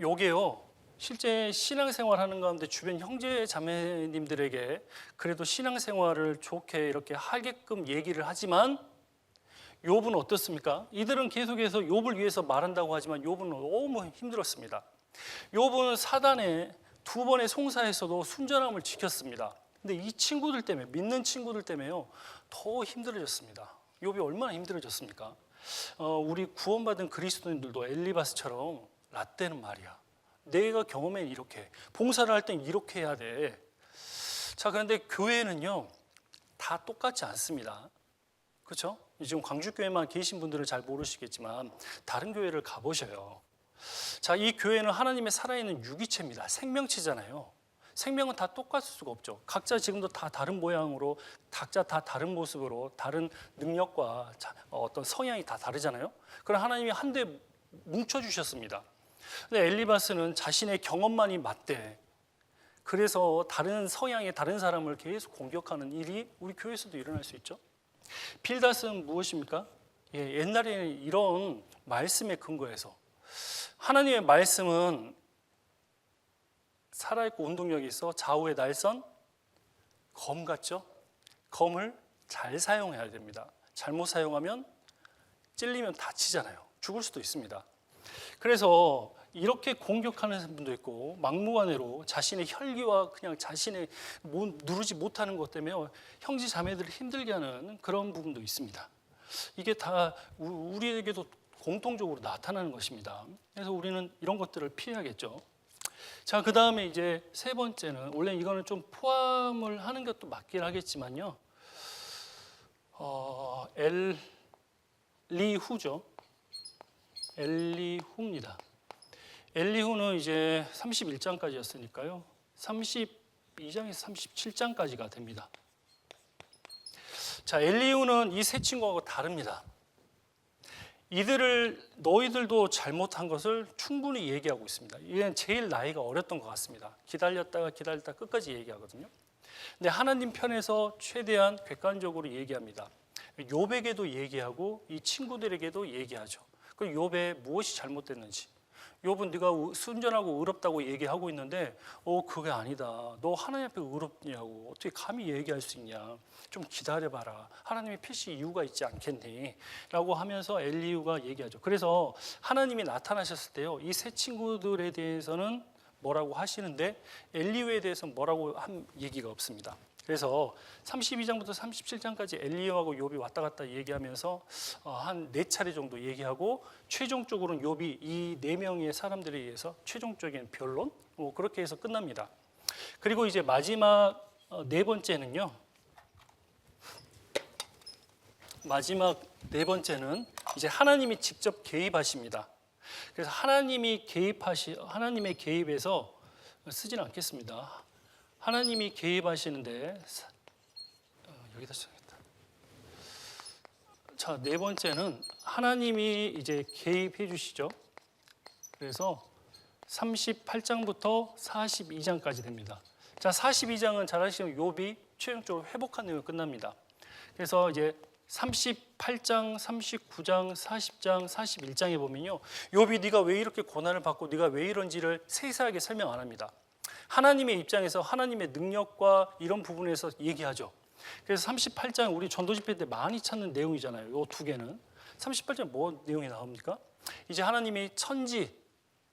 요게요 실제 신앙생활 하는 가운데 주변 형제 자매님들에게 그래도 신앙생활을 좋게 이렇게 하게끔 얘기를 하지만 욥은 어떻습니까? 이들은 계속해서 욥을 위해서 말한다고 하지만 욥은 너무 힘들었습니다. 욥은 사단의 2번의 송사에서도 순전함을 지켰습니다. 근데 이 친구들 때문에, 믿는 친구들 때문에요 더 힘들어졌습니다. 욥이 얼마나 힘들어졌습니까? 우리 구원받은 그리스도인들도 엘리바스처럼 라떼는 말이야 내가 경험해 이렇게 봉사를 할 땐 이렇게 해야 돼. 자, 그런데 교회는요 다 똑같지 않습니다. 그렇죠? 지금 광주교회만 계신 분들은 잘 모르시겠지만 다른 교회를 가보셔요. 자, 이 교회는 하나님의 살아있는 유기체입니다. 생명체잖아요. 생명은 다 똑같을 수가 없죠. 각자 지금도 다 다른 모양으로, 각자 다 다른 모습으로, 다른 능력과 어떤 성향이 다 다르잖아요. 그럼 하나님이 한데 뭉쳐주셨습니다. 근데 엘리바스는 자신의 경험만이 맞대. 그래서 다른 성향의 다른 사람을 계속 공격하는 일이 우리 교회에서도 일어날 수 있죠. 빌닷은 무엇입니까? 옛날에는 이런 말씀에 근거해서 하나님의 말씀은 살아있고 운동력이 있어 좌우의 날선 검 같죠? 검을 잘 사용해야 됩니다. 잘못 사용하면 찔리면 다치잖아요. 죽을 수도 있습니다. 그래서 이렇게 공격하는 분도 있고 막무가내로 자신의 혈기와 그냥 자신의 누르지 못하는 것 때문에 형제 자매들을 힘들게 하는 그런 부분도 있습니다. 이게 다 우리에게도 공통적으로 나타나는 것입니다. 그래서 우리는 이런 것들을 피해야겠죠. 자, 그 다음에 이제 세 번째는, 원래 이거는 좀 포함을 하는 것도 맞긴 하겠지만요, 엘리후죠. 엘리후입니다. 엘리후는 이제 31장까지였으니까요. 32장에서 37장까지가 됩니다. 자, 엘리후는 이 세 친구하고 다릅니다. 이들을 너희들도 잘못한 것을 충분히 얘기하고 있습니다. 이게 제일 나이가 어렸던 것 같습니다. 기다렸다가 끝까지 얘기하거든요. 근데 하나님 편에서 최대한 객관적으로 얘기합니다. 욥에게도 얘기하고 이 친구들에게도 얘기하죠. 그 욥에 무엇이 잘못됐는지. 욥은 네가 순전하고 의롭다고 얘기하고 있는데 그게 아니다. 너 하나님 앞에 의롭냐고 어떻게 감히 얘기할 수 있냐. 좀 기다려봐라. 하나님의 필시 이유가 있지 않겠니? 라고 하면서 엘리후가 얘기하죠. 그래서 하나님이 나타나셨을 때요, 이 세 친구들에 대해서는 뭐라고 하시는데 엘리후에 대해서는 뭐라고 한 얘기가 없습니다. 그래서 32장부터 37장까지 엘리후하고 욥이 왔다 갔다 얘기하면서 한 4차례 정도 얘기하고 최종적으로는 욥이 이 4명의 사람들에 의해서 최종적인 변론 그렇게 해서 끝납니다. 그리고 이제 마지막 네 번째는 이제 하나님이 직접 개입하십니다. 그래서 하나님의 개입에서 쓰지는 않겠습니다. 하나님이 개입하시는데 여기다 써야겠다. 자, 네 번째는 하나님이 이제 개입해 주시죠. 그래서 38장부터 42장까지 됩니다. 자, 42장은 잘 아시는 욥이 최종적으로 회복한 내용이 끝납니다. 그래서 이제 38장, 39장, 40장, 41장에 보면요, 욥이 네가 왜 이렇게 고난을 받고 네가 왜 이런지를 세세하게 설명 안 합니다. 하나님의 입장에서 하나님의 능력과 이런 부분에서 얘기하죠. 그래서 38장 우리 전도 집회 때 많이 찾는 내용이잖아요. 이 두 개는 38장 뭐 내용이 나옵니까? 이제 하나님이 천지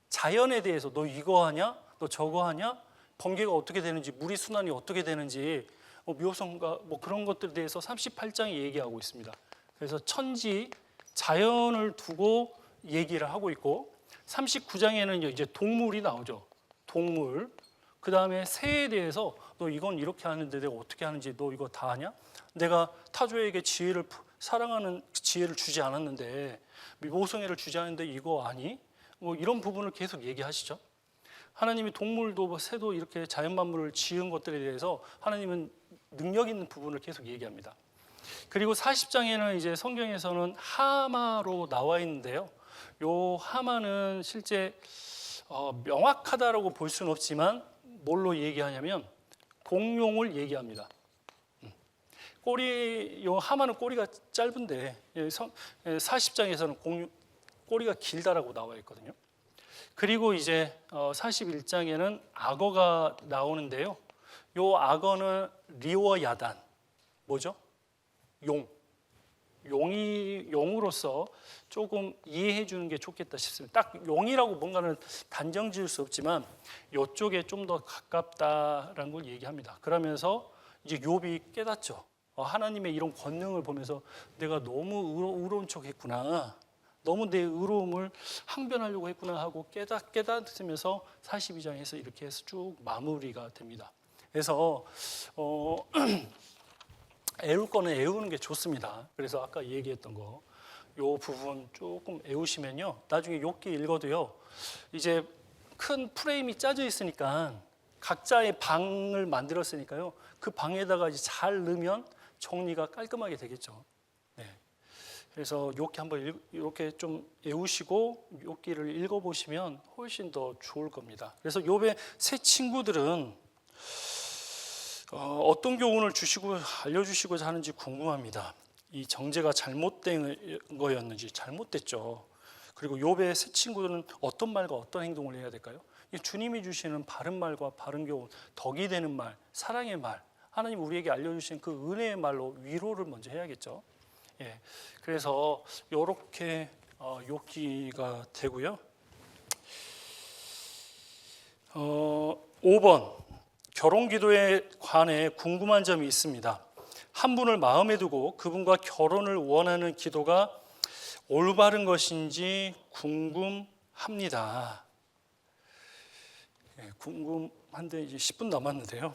자연에 대해서 너 이거 하냐, 너 저거 하냐, 번개가 어떻게 되는지, 물이 순환이 어떻게 되는지, 묘성과 그런 것들에 대해서 38장이 얘기하고 있습니다. 그래서 천지 자연을 두고 얘기를 하고 있고, 39장에는 이제 동물이 나오죠. 동물. 그 다음에 새에 대해서 너 이건 이렇게 하는데 내가 어떻게 하는지 너 이거 다 아냐? 내가 타조에게 지혜를 사랑하는 지혜를 주지 않았는데, 모성애를 주지 않았는데 이거 아니? 이런 부분을 계속 얘기하시죠. 하나님이 동물도 새도 이렇게 자연 만물을 지은 것들에 대해서 하나님은 능력 있는 부분을 계속 얘기합니다. 그리고 40장에는 이제 성경에서는 하마로 나와 있는데요. 요 하마는 실제 명확하다라고 볼 수는 없지만 뭘로 얘기하냐면 공룡을 얘기합니다. 요 하마는 꼬리가 짧은데 40장에서는 꼬리가 길다라고 나와 있거든요. 그리고 이제 41장에는 악어가 나오는데요. 요 악어는 리워야단, 뭐죠? 용으로서 조금 이해해 주는 게 좋겠다 싶습니다. 딱 용이라고 뭔가는 단정 지을 수 없지만 이쪽에 좀 더 가깝다라는 걸 얘기합니다. 그러면서 이제 욥이 깨닫죠. 하나님의 이런 권능을 보면서 내가 너무 의로운 척 했구나. 너무 내 의로움을 항변하려고 했구나 하고 깨닫으면서 42장에서 이렇게 해서 쭉 마무리가 됩니다. 그래서 애울 거는 애우는 게 좋습니다. 그래서 아까 얘기했던 거, 요 부분 조금 애우시면요, 나중에 욥기 읽어도요, 이제 큰 프레임이 짜져 있으니까 각자의 방을 만들었으니까요, 그 방에다가 이제 잘 넣으면 정리가 깔끔하게 되겠죠. 네. 그래서 욥기 한번 이렇게 좀 애우시고 욥기를 읽어보시면 훨씬 더 좋을 겁니다. 그래서 욥의 세 친구들은 어떤 교훈을 주시고 알려주시고자 하는지 궁금합니다. 이 정죄가 잘못된 거였는지. 잘못됐죠. 그리고 욥의 세 친구들은 어떤 말과 어떤 행동을 해야 될까요? 주님이 주시는 바른 말과 바른 교훈, 덕이 되는 말, 사랑의 말, 하나님 우리에게 알려주신 그 은혜의 말로 위로를 먼저 해야겠죠. 예, 그래서 이렇게 욥기가 되고요. 5번 결혼 기도에 관해 궁금한 점이 있습니다. 한 분을 마음에 두고 그분과 결혼을 원하는 기도가 올바른 것인지 궁금합니다. 궁금한데 이제 10분 남았는데요.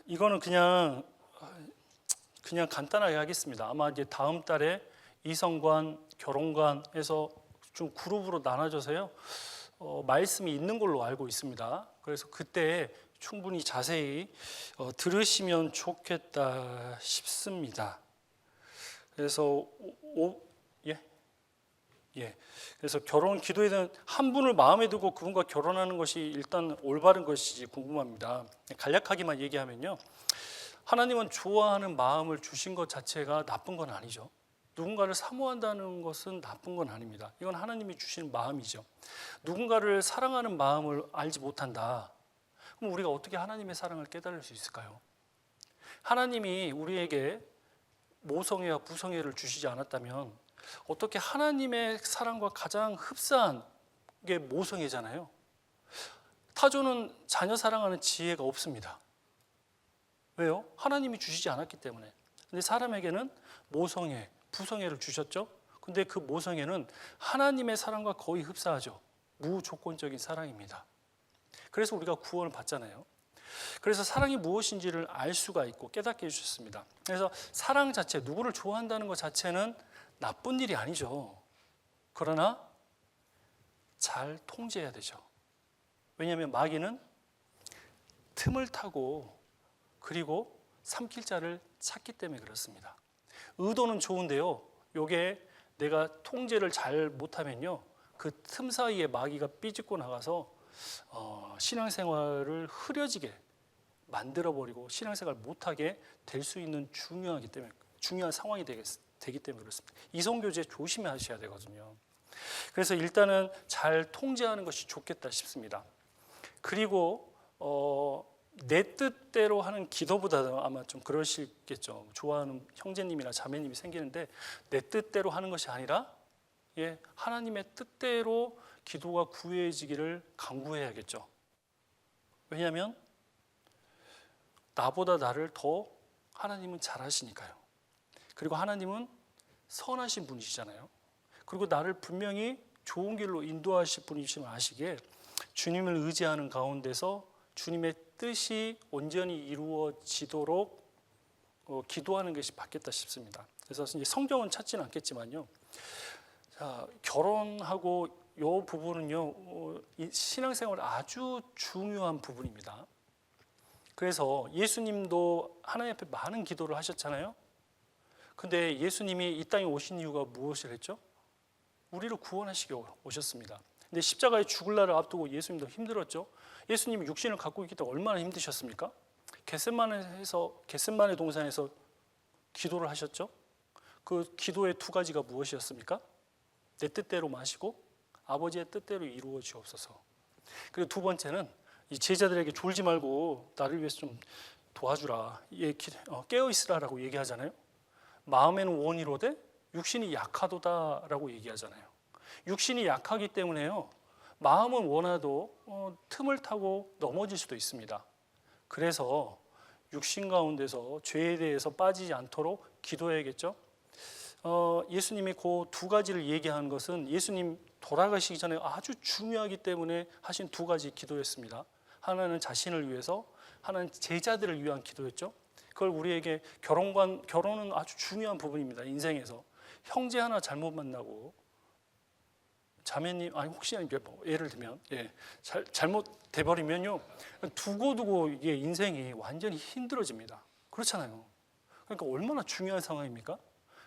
이거는 그냥 간단하게 하겠습니다. 아마 이제 다음 달에 이성관, 결혼관에서 좀 그룹으로 나눠져서요. 말씀이 있는 걸로 알고 있습니다. 그래서 그때 충분히 자세히 들으시면 좋겠다 싶습니다. 그래서 그래서 결혼 기도에 대한 한 분을 마음에 두고 그분과 결혼하는 것이 일단 올바른 것인지 궁금합니다. 간략하게만 얘기하면요, 하나님은 좋아하는 마음을 주신 것 자체가 나쁜 건 아니죠. 누군가를 사모한다는 것은 나쁜 건 아닙니다. 이건 하나님이 주신 마음이죠. 누군가를 사랑하는 마음을 알지 못한다. 그럼 우리가 어떻게 하나님의 사랑을 깨달을 수 있을까요? 하나님이 우리에게 모성애와 부성애를 주시지 않았다면 어떻게 하나님의 사랑과 가장 흡사한 게 모성애잖아요. 타조는 자녀 사랑하는 지혜가 없습니다. 왜요? 하나님이 주시지 않았기 때문에. 근데 사람에게는 모성애, 부성애를 주셨죠. 근데 그 모성애는 하나님의 사랑과 거의 흡사하죠. 무조건적인 사랑입니다. 그래서 우리가 구원을 받잖아요. 그래서 사랑이 무엇인지를 알 수가 있고 깨닫게 해주셨습니다. 그래서 사랑 자체, 누구를 좋아한다는 것 자체는 나쁜 일이 아니죠. 그러나 잘 통제해야 되죠. 왜냐하면 마귀는 틈을 타고 그리고 삼킬 자를 찾기 때문에 그렇습니다. 의도는 좋은데요, 요게 내가 통제를 잘 못하면요, 그 틈 사이에 마귀가 삐집고 나가서 신앙생활을 흐려지게 만들어버리고 신앙생활 못하게 될 수 있는 중요한 상황이 되기 때문에 그렇습니다. 이성교제 조심하셔야 되거든요. 그래서 일단은 잘 통제하는 것이 좋겠다 싶습니다. 그리고 내 뜻대로 하는 기도보다는 아마 좀 그러시겠죠. 좋아하는 형제님이나 자매님이 생기는데 내 뜻대로 하는 것이 아니라 하나님의 뜻대로 기도가 구해지기를 간구해야겠죠. 왜냐하면 나보다 나를 더 하나님은 잘 아시니까요. 그리고 하나님은 선하신 분이시잖아요. 그리고 나를 분명히 좋은 길로 인도하실 분이심을 아시기에 주님을 의지하는 가운데서 주님의 뜻이 온전히 이루어지도록 기도하는 것이 맞겠다 싶습니다. 그래서 이제 성경은 찾지는 않겠지만요, 자, 결혼하고 이 부분은요, 신앙생활 아주 중요한 부분입니다. 그래서 예수님도 하나님 앞에 많은 기도를 하셨잖아요. 근데 예수님이 이 땅에 오신 이유가 무엇을 했죠? 우리를 구원하시기 오셨습니다. 근데 십자가에 죽을 날을 앞두고 예수님도 힘들었죠. 예수님이 육신을 갖고 있기 때문에 얼마나 힘드셨습니까? 겟세마네 동산에서 기도를 하셨죠. 그 기도의 두 가지가 무엇이었습니까? 내 뜻대로 마시고 아버지의 뜻대로 이루어 주옵소서. 그리고 두 번째는 이 제자들에게 졸지 말고 나를 위해서 좀 도와주라, 깨어 있으라라고 얘기하잖아요. 마음에는 원이로되 육신이 약하도다라고 얘기하잖아요. 육신이 약하기 때문에요, 마음은 원하도 틈을 타고 넘어질 수도 있습니다. 그래서 육신 가운데서 죄에 대해서 빠지지 않도록 기도해야겠죠. 예수님이 그 두 가지를 얘기한 것은 예수님 돌아가시기 전에 아주 중요하기 때문에 하신 두 가지 기도였습니다. 하나는 자신을 위해서, 하나는 제자들을 위한 기도였죠. 그걸 우리에게 결혼은 아주 중요한 부분입니다. 인생에서 형제 하나 잘못 만나고 자매님, 아니 혹시 예를 들면 잘못 돼버리면요, 두고두고 이게 인생이 완전히 힘들어집니다. 그렇잖아요. 그러니까 얼마나 중요한 상황입니까?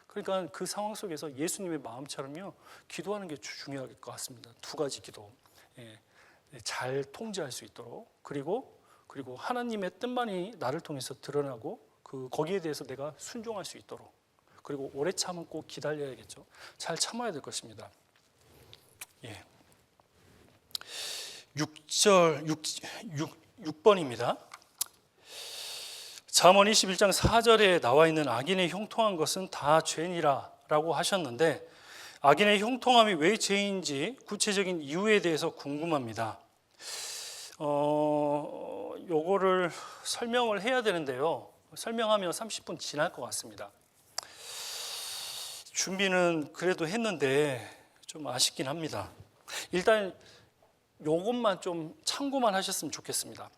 그러니까 그 상황 속에서 예수님의 마음처럼요, 기도하는 게 중요할 것 같습니다. 두 가지 기도, 잘 통제할 수 있도록, 그리고 하나님의 뜻만이 나를 통해서 드러나고 거기에 대해서 내가 순종할 수 있도록, 그리고 오래 참고 기다려야겠죠. 잘 참아야 될 것입니다. 6번입니다. 잠언 21장 4절에 나와 있는 악인의 형통한 것은 다 죄니라 라고 하셨는데, 악인의 형통함이 왜 죄인지 구체적인 이유에 대해서 궁금합니다. 요거를 설명을 해야 되는데요. 설명하면 30분 지날 것 같습니다. 준비는 그래도 했는데 좀 아쉽긴 합니다. 일단 요것만 좀 참고만 하셨으면 좋겠습니다.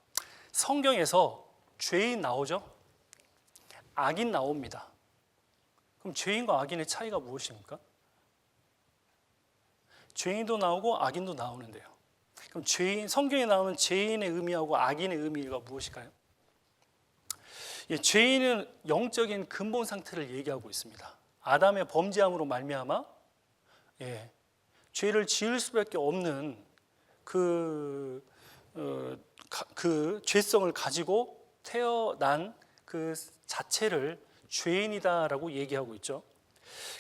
성경에서 죄인 나오죠? 악인 나옵니다. 그럼 죄인과 악인의 차이가 무엇입니까? 죄인도 나오고 악인도 나오는데요. 그럼 성경에 나오는 죄인의 의미하고 악인의 의미가 무엇일까요? 죄인은 영적인 근본 상태를 얘기하고 있습니다. 아담의 범죄함으로 말미암아 죄를 지을 수밖에 없는 그 죄성을 가지고 태어난 그 자체를 죄인이다라고 얘기하고 있죠.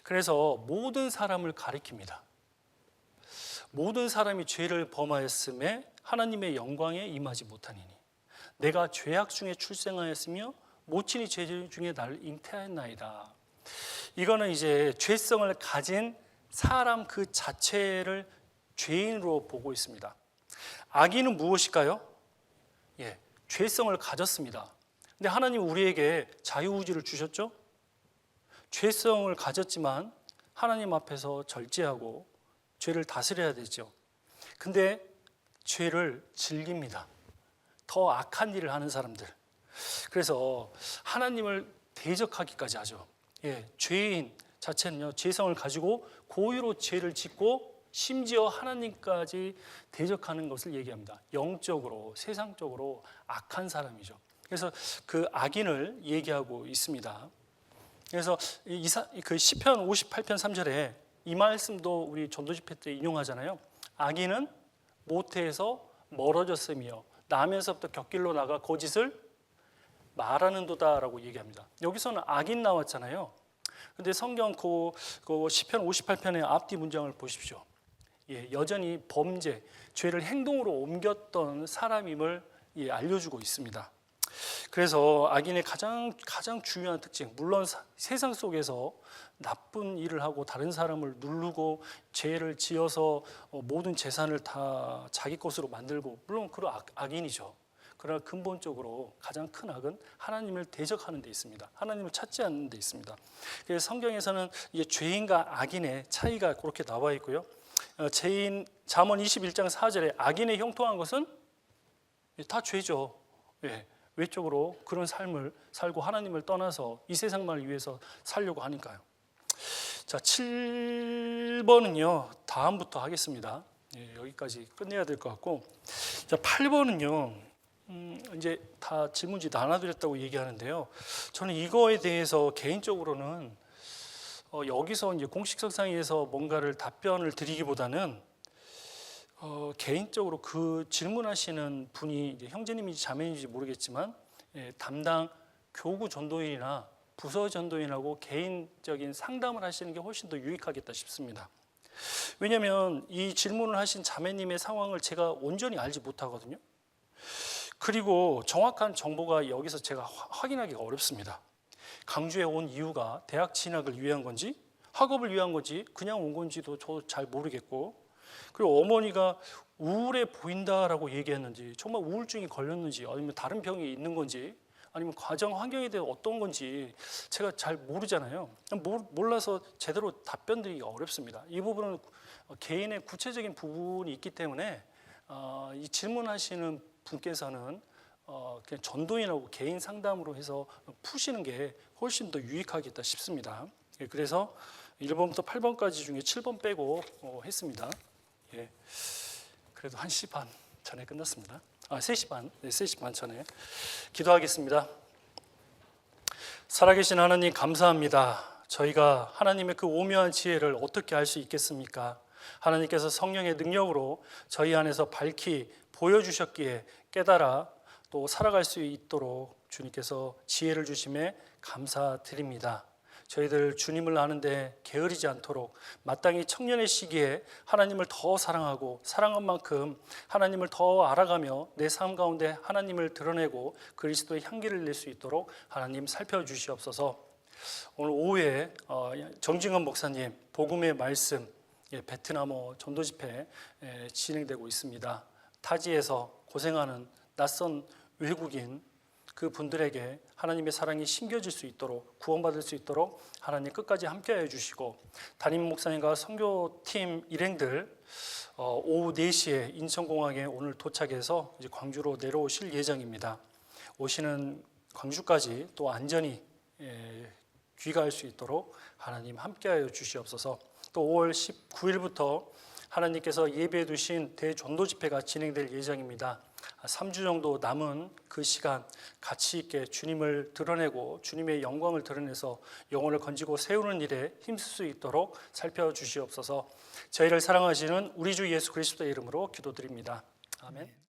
그래서 모든 사람을 가리킵니다. 모든 사람이 죄를 범하였음에 하나님의 영광에 임하지 못하니니 내가 죄악 중에 출생하였으며 모친이 죄 중에 나를 잉태하였나이다. 이거는 이제 죄성을 가진 사람 그 자체를 죄인으로 보고 있습니다. 악인은 무엇일까요? 죄성을 가졌습니다. 근데 하나님 우리에게 자유의지를 주셨죠? 죄성을 가졌지만 하나님 앞에서 절제하고 죄를 다스려야 되죠. 근데 죄를 즐깁니다. 더 악한 일을 하는 사람들. 그래서 하나님을 대적하기까지 하죠. 죄인 자체는요, 죄성을 가지고 고의로 죄를 짓고 심지어 하나님까지 대적하는 것을 얘기합니다. 영적으로, 세상적으로 악한 사람이죠. 그래서 그 악인을 얘기하고 있습니다. 그래서 그 시편 58편 3절에 이 말씀도 우리 전도 집회 때 인용하잖아요. 악인은 모태에서 멀어졌으며 나면서부터 곁길로 나가 거짓을 말하는도다라고 얘기합니다. 여기서는 악인 나왔잖아요. 근데 성경 그 시편 58편의 앞뒤 문장을 보십시오. 여전히 범죄, 죄를 행동으로 옮겼던 사람임을 알려주고 있습니다. 그래서 악인의 가장 중요한 특징, 물론 세상 속에서 나쁜 일을 하고 다른 사람을 누르고 죄를 지어서 모든 재산을 다 자기 것으로 만들고, 물론 그런 악인이죠. 그러나 근본적으로 가장 큰 악은 하나님을 대적하는 데 있습니다. 하나님을 찾지 않는 데 있습니다. 그래서 성경에서는 이제 죄인과 악인의 차이가 그렇게 나와 있고요. 잠언 21장 4절에 악인의 형통한 것은 다 죄죠. 외적으로 그런 삶을 살고 하나님을 떠나서 이 세상만을 위해서 살려고 하니까요. 자, 7번은요 다음부터 하겠습니다. 여기까지 끝내야 될 것 같고, 자, 8번은요 이제 다 질문지 나눠드렸다고 얘기하는데요. 저는 이거에 대해서 개인적으로는 여기서 이제 공식석상에서 뭔가를 답변을 드리기보다는 개인적으로 그 질문하시는 분이 이제 형제님인지 자매님인지 모르겠지만 담당 교구 전도인이나 부서 전도인하고 개인적인 상담을 하시는 게 훨씬 더 유익하겠다 싶습니다. 왜냐하면 이 질문을 하신 자매님의 상황을 제가 온전히 알지 못하거든요. 그리고 정확한 정보가 여기서 제가 확인하기가 어렵습니다. 강주에 온 이유가 대학 진학을 위한 건지 학업을 위한 건지 그냥 온 건지도 저도 잘 모르겠고, 그리고 어머니가 우울해 보인다라고 얘기했는지 정말 우울증이 걸렸는지 아니면 다른 병이 있는 건지 아니면 가정 환경에 대해 어떤 건지 제가 잘 모르잖아요. 몰라서 제대로 답변 드리기가 어렵습니다. 이 부분은 개인의 구체적인 부분이 있기 때문에 이 질문하시는 분께서는 그냥 전도인하고 개인 상담으로 해서 푸시는 게 훨씬 더 유익하겠다 싶습니다. 그래서 1번부터 8번까지 중에 7번 빼고 했습니다. 그래도 1시 반 전에 끝났습니다. 3시 반, 3시 반 전에 기도하겠습니다. 살아계신 하나님 감사합니다. 저희가 하나님의 그 오묘한 지혜를 어떻게 알 수 있겠습니까? 하나님께서 성령의 능력으로 저희 안에서 밝히 보여주셨기에 깨달아 또 살아갈 수 있도록 주님께서 지혜를 주심에 감사드립니다. 저희들 주님을 아는데 게으르지 않도록 마땅히 청년의 시기에 하나님을 더 사랑하고 사랑한 만큼 하나님을 더 알아가며 내 삶 가운데 하나님을 드러내고 그리스도의 향기를 낼 수 있도록 하나님 살펴주시옵소서. 오늘 오후에 정진건 목사님 복음의 말씀 베트남어 전도 집회 진행되고 있습니다. 타지에서 고생하는 낯선 외국인 그 분들에게 하나님의 사랑이 심겨질 수 있도록 구원받을 수 있도록 하나님 끝까지 함께하여 주시고, 담임 목사님과 선교팀 일행들 오후 4시에 인천공항에 오늘 도착해서 이제 광주로 내려오실 예정입니다. 오시는 광주까지 또 안전히 귀가할 수 있도록 하나님 함께하여 주시옵소서. 또 5월 19일부터 하나님께서 예배해 두신 대전도 집회가 진행될 예정입니다. 3주 정도 남은 그 시간 가치 있게 주님을 드러내고 주님의 영광을 드러내서 영혼을 건지고 세우는 일에 힘쓸 수 있도록 살펴주시옵소서. 저희를 사랑하시는 우리 주 예수 그리스도의 이름으로 기도드립니다. 아멘.